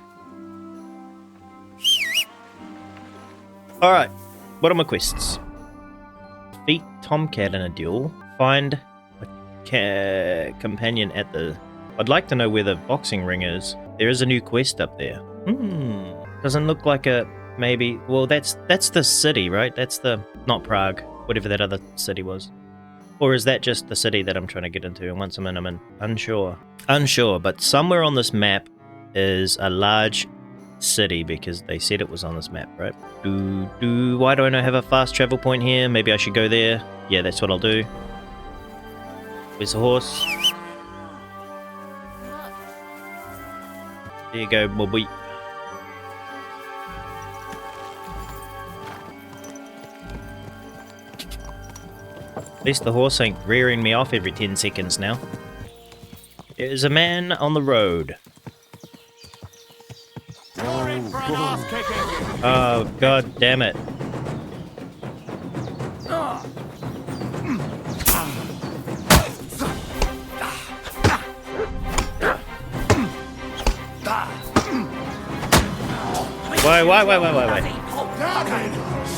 Alright, what are my quests? Beat Tomcat in a duel. Find a companion at the... I'd like to know where the boxing ring is. There is a new quest up there. Doesn't look like a... Maybe... Well, that's the city, right? That's the... Not Prague. Whatever that other city was. Or is that just the city that I'm trying to get into? And once I'm in, unsure. Unsure, but somewhere on this map is a large city because they said it was on this map, right? Why do I not have a fast travel point here? Maybe I should go there. Yeah, that's what I'll do. Where's the horse? There you go, Bobby. At least the horse ain't rearing me off every 10 seconds now. There's a man on the road. Oh, god damn it. Wait.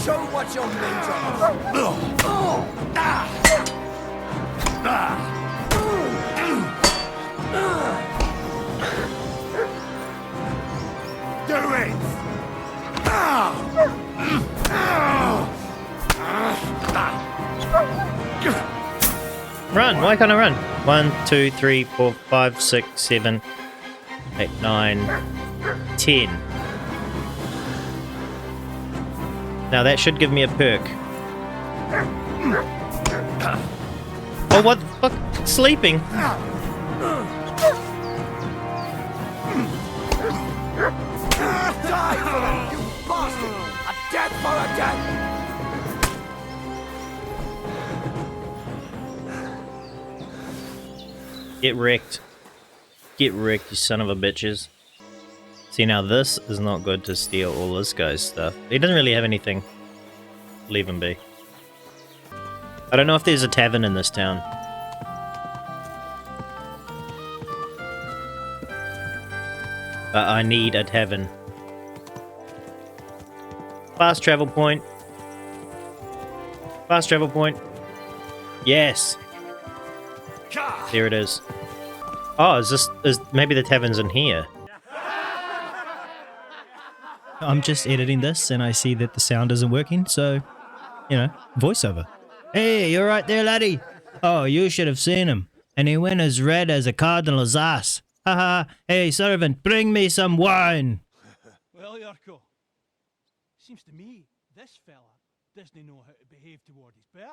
Show what you're made of. Do it! Run, why can't I run? 1, 2, 3, 4, 5, 6, 7, 8, 9, 10. Now that should give me a perk. Oh, what the fuck? Sleeping? Die for them, you bastard! A death for a death! Get wrecked. Get wrecked, you son of a bitches. See, now this is not good to steal all this guy's stuff. He doesn't really have anything. Leave him be. I don't know if there's a tavern in this town. But I need a tavern. Fast travel point. Fast travel point. Yes. There it is. Oh, maybe the tavern's in here. I'm just editing this and I see that the sound isn't working, so, you know, voiceover. Hey, you're right there, laddie. Oh, you should have seen him. And he went as red as a cardinal's ass. Haha. Hey, servant, bring me some wine. Well, Yarko, seems to me this fella doesn't know how to behave toward his betters.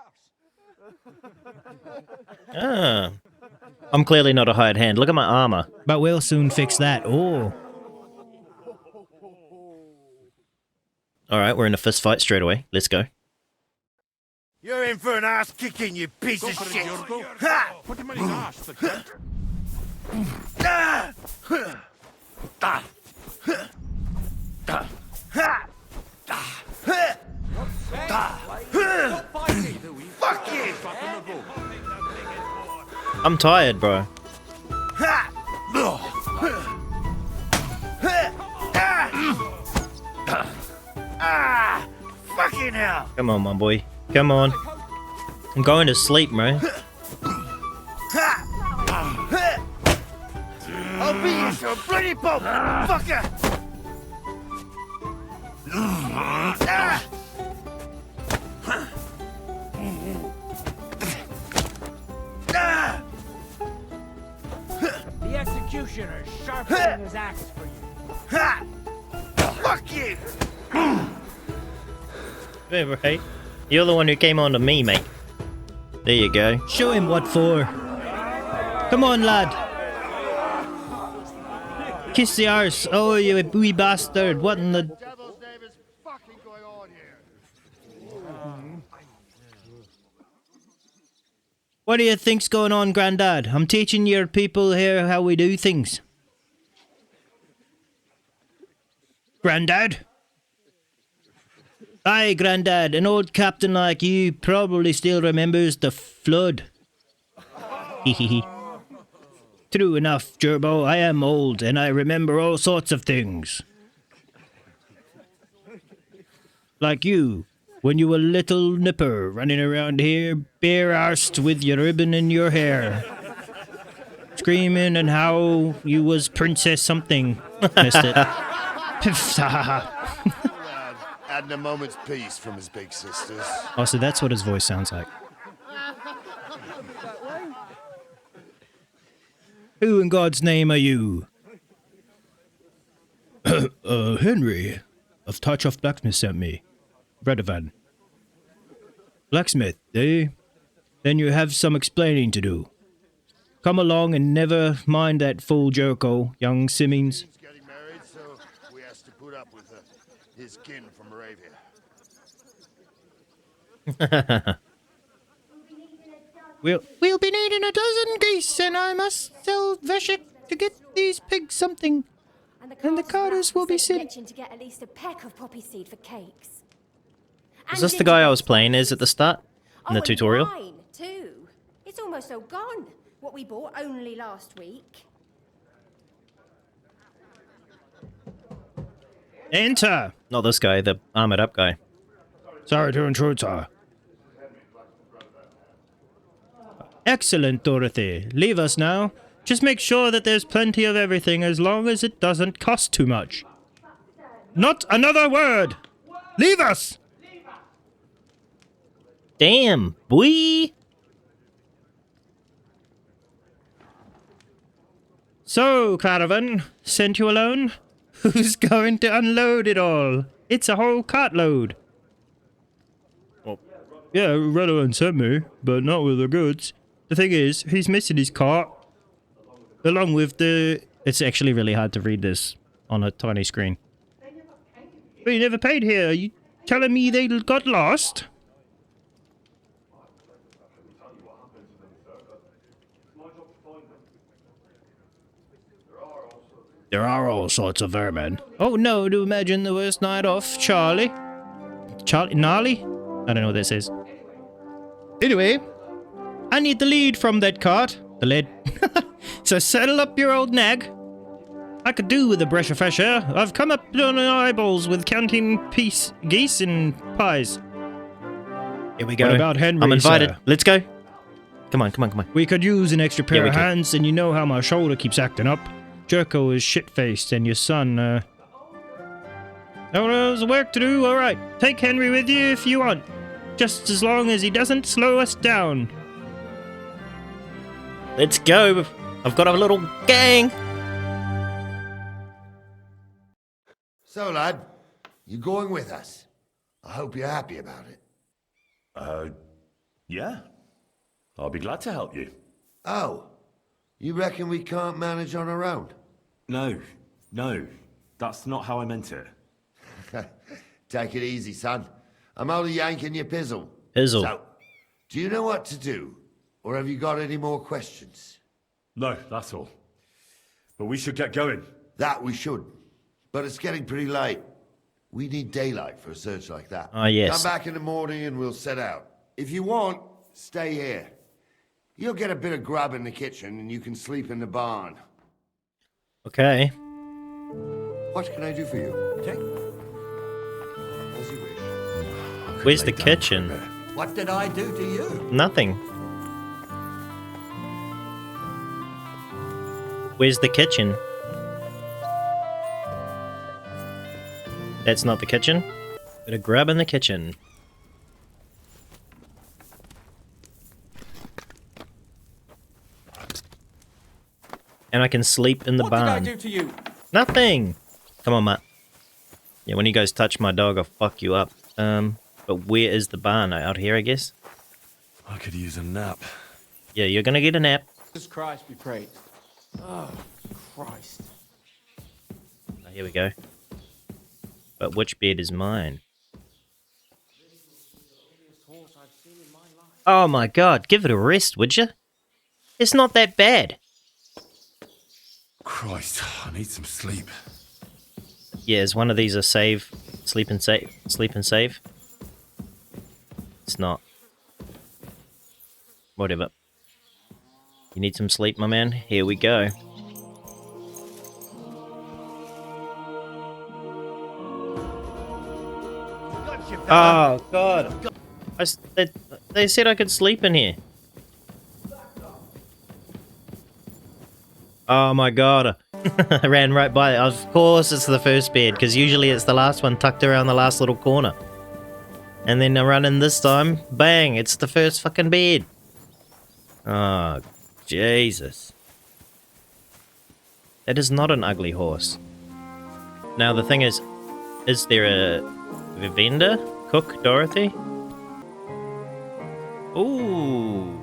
Ah. I'm clearly not a hired hand. Look at my armor. But we'll soon fix that. Oh. Alright, we're in a fist fight straight away. Let's go. You're in for an ass kicking, you piece of shit! Ha! Put him on his arse, the cunt. Fuck you! I'm tired, bro. Fucking hell! Come on, my boy. Come on. I'm going to sleep, bro. I'll beat you to a bloody pulp, fucker! The executioner is sharpening his axe for you. Fuck you! Yeah, right. You're the one who came on to me, mate. There you go. Show him what for. Come on, lad. Kiss the arse. Oh, you wee bastard. What in the... What do you think's going on, Grandad? I'm teaching your people here how we do things. Grandad? Aye, Grandad. An old captain like you probably still remembers the flood. Hehehe. True enough, Gerbo. I am old, and I remember all sorts of things. Like you, when you were little nipper running around here, bare-arsed with your ribbon in your hair. Screaming and how you was Princess something. Missed it. Adding a moment's peace from his big sisters. Oh, so that's what his voice sounds like. Who in God's name are you? Henry, of Touch of Blacksmith sent me. Bredovan. Blacksmith, eh? Then you have some explaining to do. Come along and never mind that fool Jericho, young Simmons. He's getting married, so we has to put up with his kin from Moravia. We'll be needing a dozen geese, and I must tell Veshik to get these pigs something. And the carters will be sent. To get at least a peck of poppy seed for cakes. Is this the guy I was playing as at the start? In the tutorial? Mine, too. It's almost all gone. What we bought only last week. Enter! Not this guy, the armored up guy. Sorry to intrude, sir. Excellent, Dorothy. Leave us now. Just make sure that there's plenty of everything as long as it doesn't cost too much. Not another word! Leave us! Damn, boy! So, Caravan, sent you alone? Who's going to unload it all? It's a whole cartload. Well, yeah, Redovan sent me, but not with the goods. The thing is, he's missing his cart. Along with the... It's actually really hard to read this on a tiny screen. But you never paid here. Are you telling me they got lost? There are all sorts of vermin. Oh no, to imagine the worst night off, Charlie. Gnarly? I don't know what that says. Anyway, I need the lead from that cart. The lead. So saddle up your old nag. I could do with a breath of fresh air. I've come up on eyeballs with counting geese and pies. Here we go. What about Henry, I'm invited. sir? Let's go. Come on, come on, come on. We could use an extra pair Yeah, we of could. hands, and you know how my shoulder keeps acting up. Jerko is shit-faced, and your son, Oh, there's work to do. All right, take Henry with you if you want. Just as long as he doesn't slow us down. Let's go. I've got a little gang. So, lad, you going with us? I hope you're happy about it. Yeah. I'll be glad to help you. Oh, you reckon we can't manage on our own? No, that's not how I meant it. Take it easy, son. I'm only yanking your pizzle. Pizzle. So, do you know what to do? Or have you got any more questions? No, that's all. But we should get going. That we should. But it's getting pretty late. We need daylight for a search like that. Ah, yes. Come back in the morning and we'll set out. If you want, stay here. You'll get a bit of grub in the kitchen and you can sleep in the barn. Okay. What can I do for you? Okay. As you wish. Where's the kitchen? What did I do to you? Nothing. Where's the kitchen? That's not the kitchen. Bit of grub in the kitchen. And I can sleep in the barn. What did I do to you? Nothing! Come on, Matt. Yeah, when you guys touch my dog, I'll fuck you up. But where is the barn? Out here, I guess? I could use a nap. Yeah, you're gonna get a nap. Jesus Christ be praised. Oh, Christ. Oh, here we go. But which bed is mine? Oh my god, give it a rest, would you? It's not that bad. Christ, I need some sleep. Yeah, is one of these a save? Sleep and save? Sleep and save? It's not. Whatever. You need some sleep, my man? Here we go. Oh, God. They said I could sleep in here. Oh my god. I ran right by it. Of course it's the first bed, because usually it's the last one tucked around the last little corner. And then I run in this time, bang, it's the first fucking bed. Oh, Jesus. That is not an ugly horse. Now the thing is there a vendor? Cook, Dorothy? Ooh.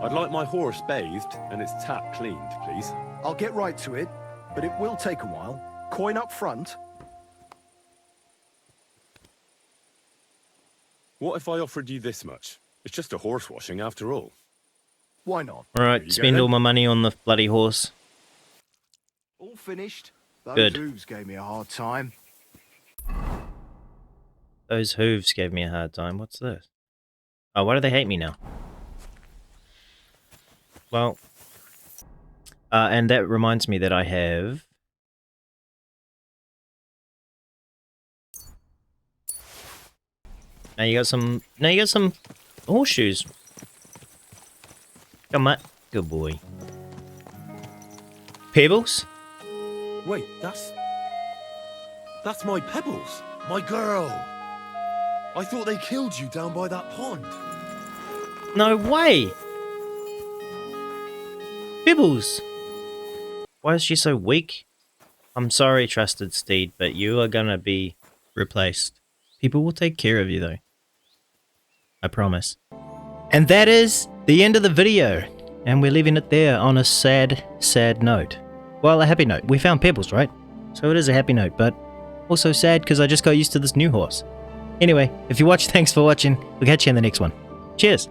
I'd like my horse bathed and its tap cleaned, please. I'll get right to it, but it will take a while. Coin up front. What if I offered you this much? It's just a horse washing after all. Why not? Alright, spend all my money on the bloody horse. All finished. Those Good. hooves gave me a hard time. Those hooves gave me a hard time. What's this? Oh, why do they hate me now? Well, and that reminds me that I have... Now you got some horseshoes. Come on, good boy. Pebbles? Wait, that's my Pebbles, my girl. I thought they killed you down by that pond. No way! Pebbles! Why is she so weak? I'm sorry, trusted steed, but you are gonna be replaced. People will take care of you, though. I promise. And that is the end of the video. And we're leaving it there on a sad, sad note. Well, a happy note. We found Pebbles, right? So it is a happy note, but also sad because I just got used to this new horse. Anyway, if you watched, thanks for watching. We'll catch you in the next one. Cheers!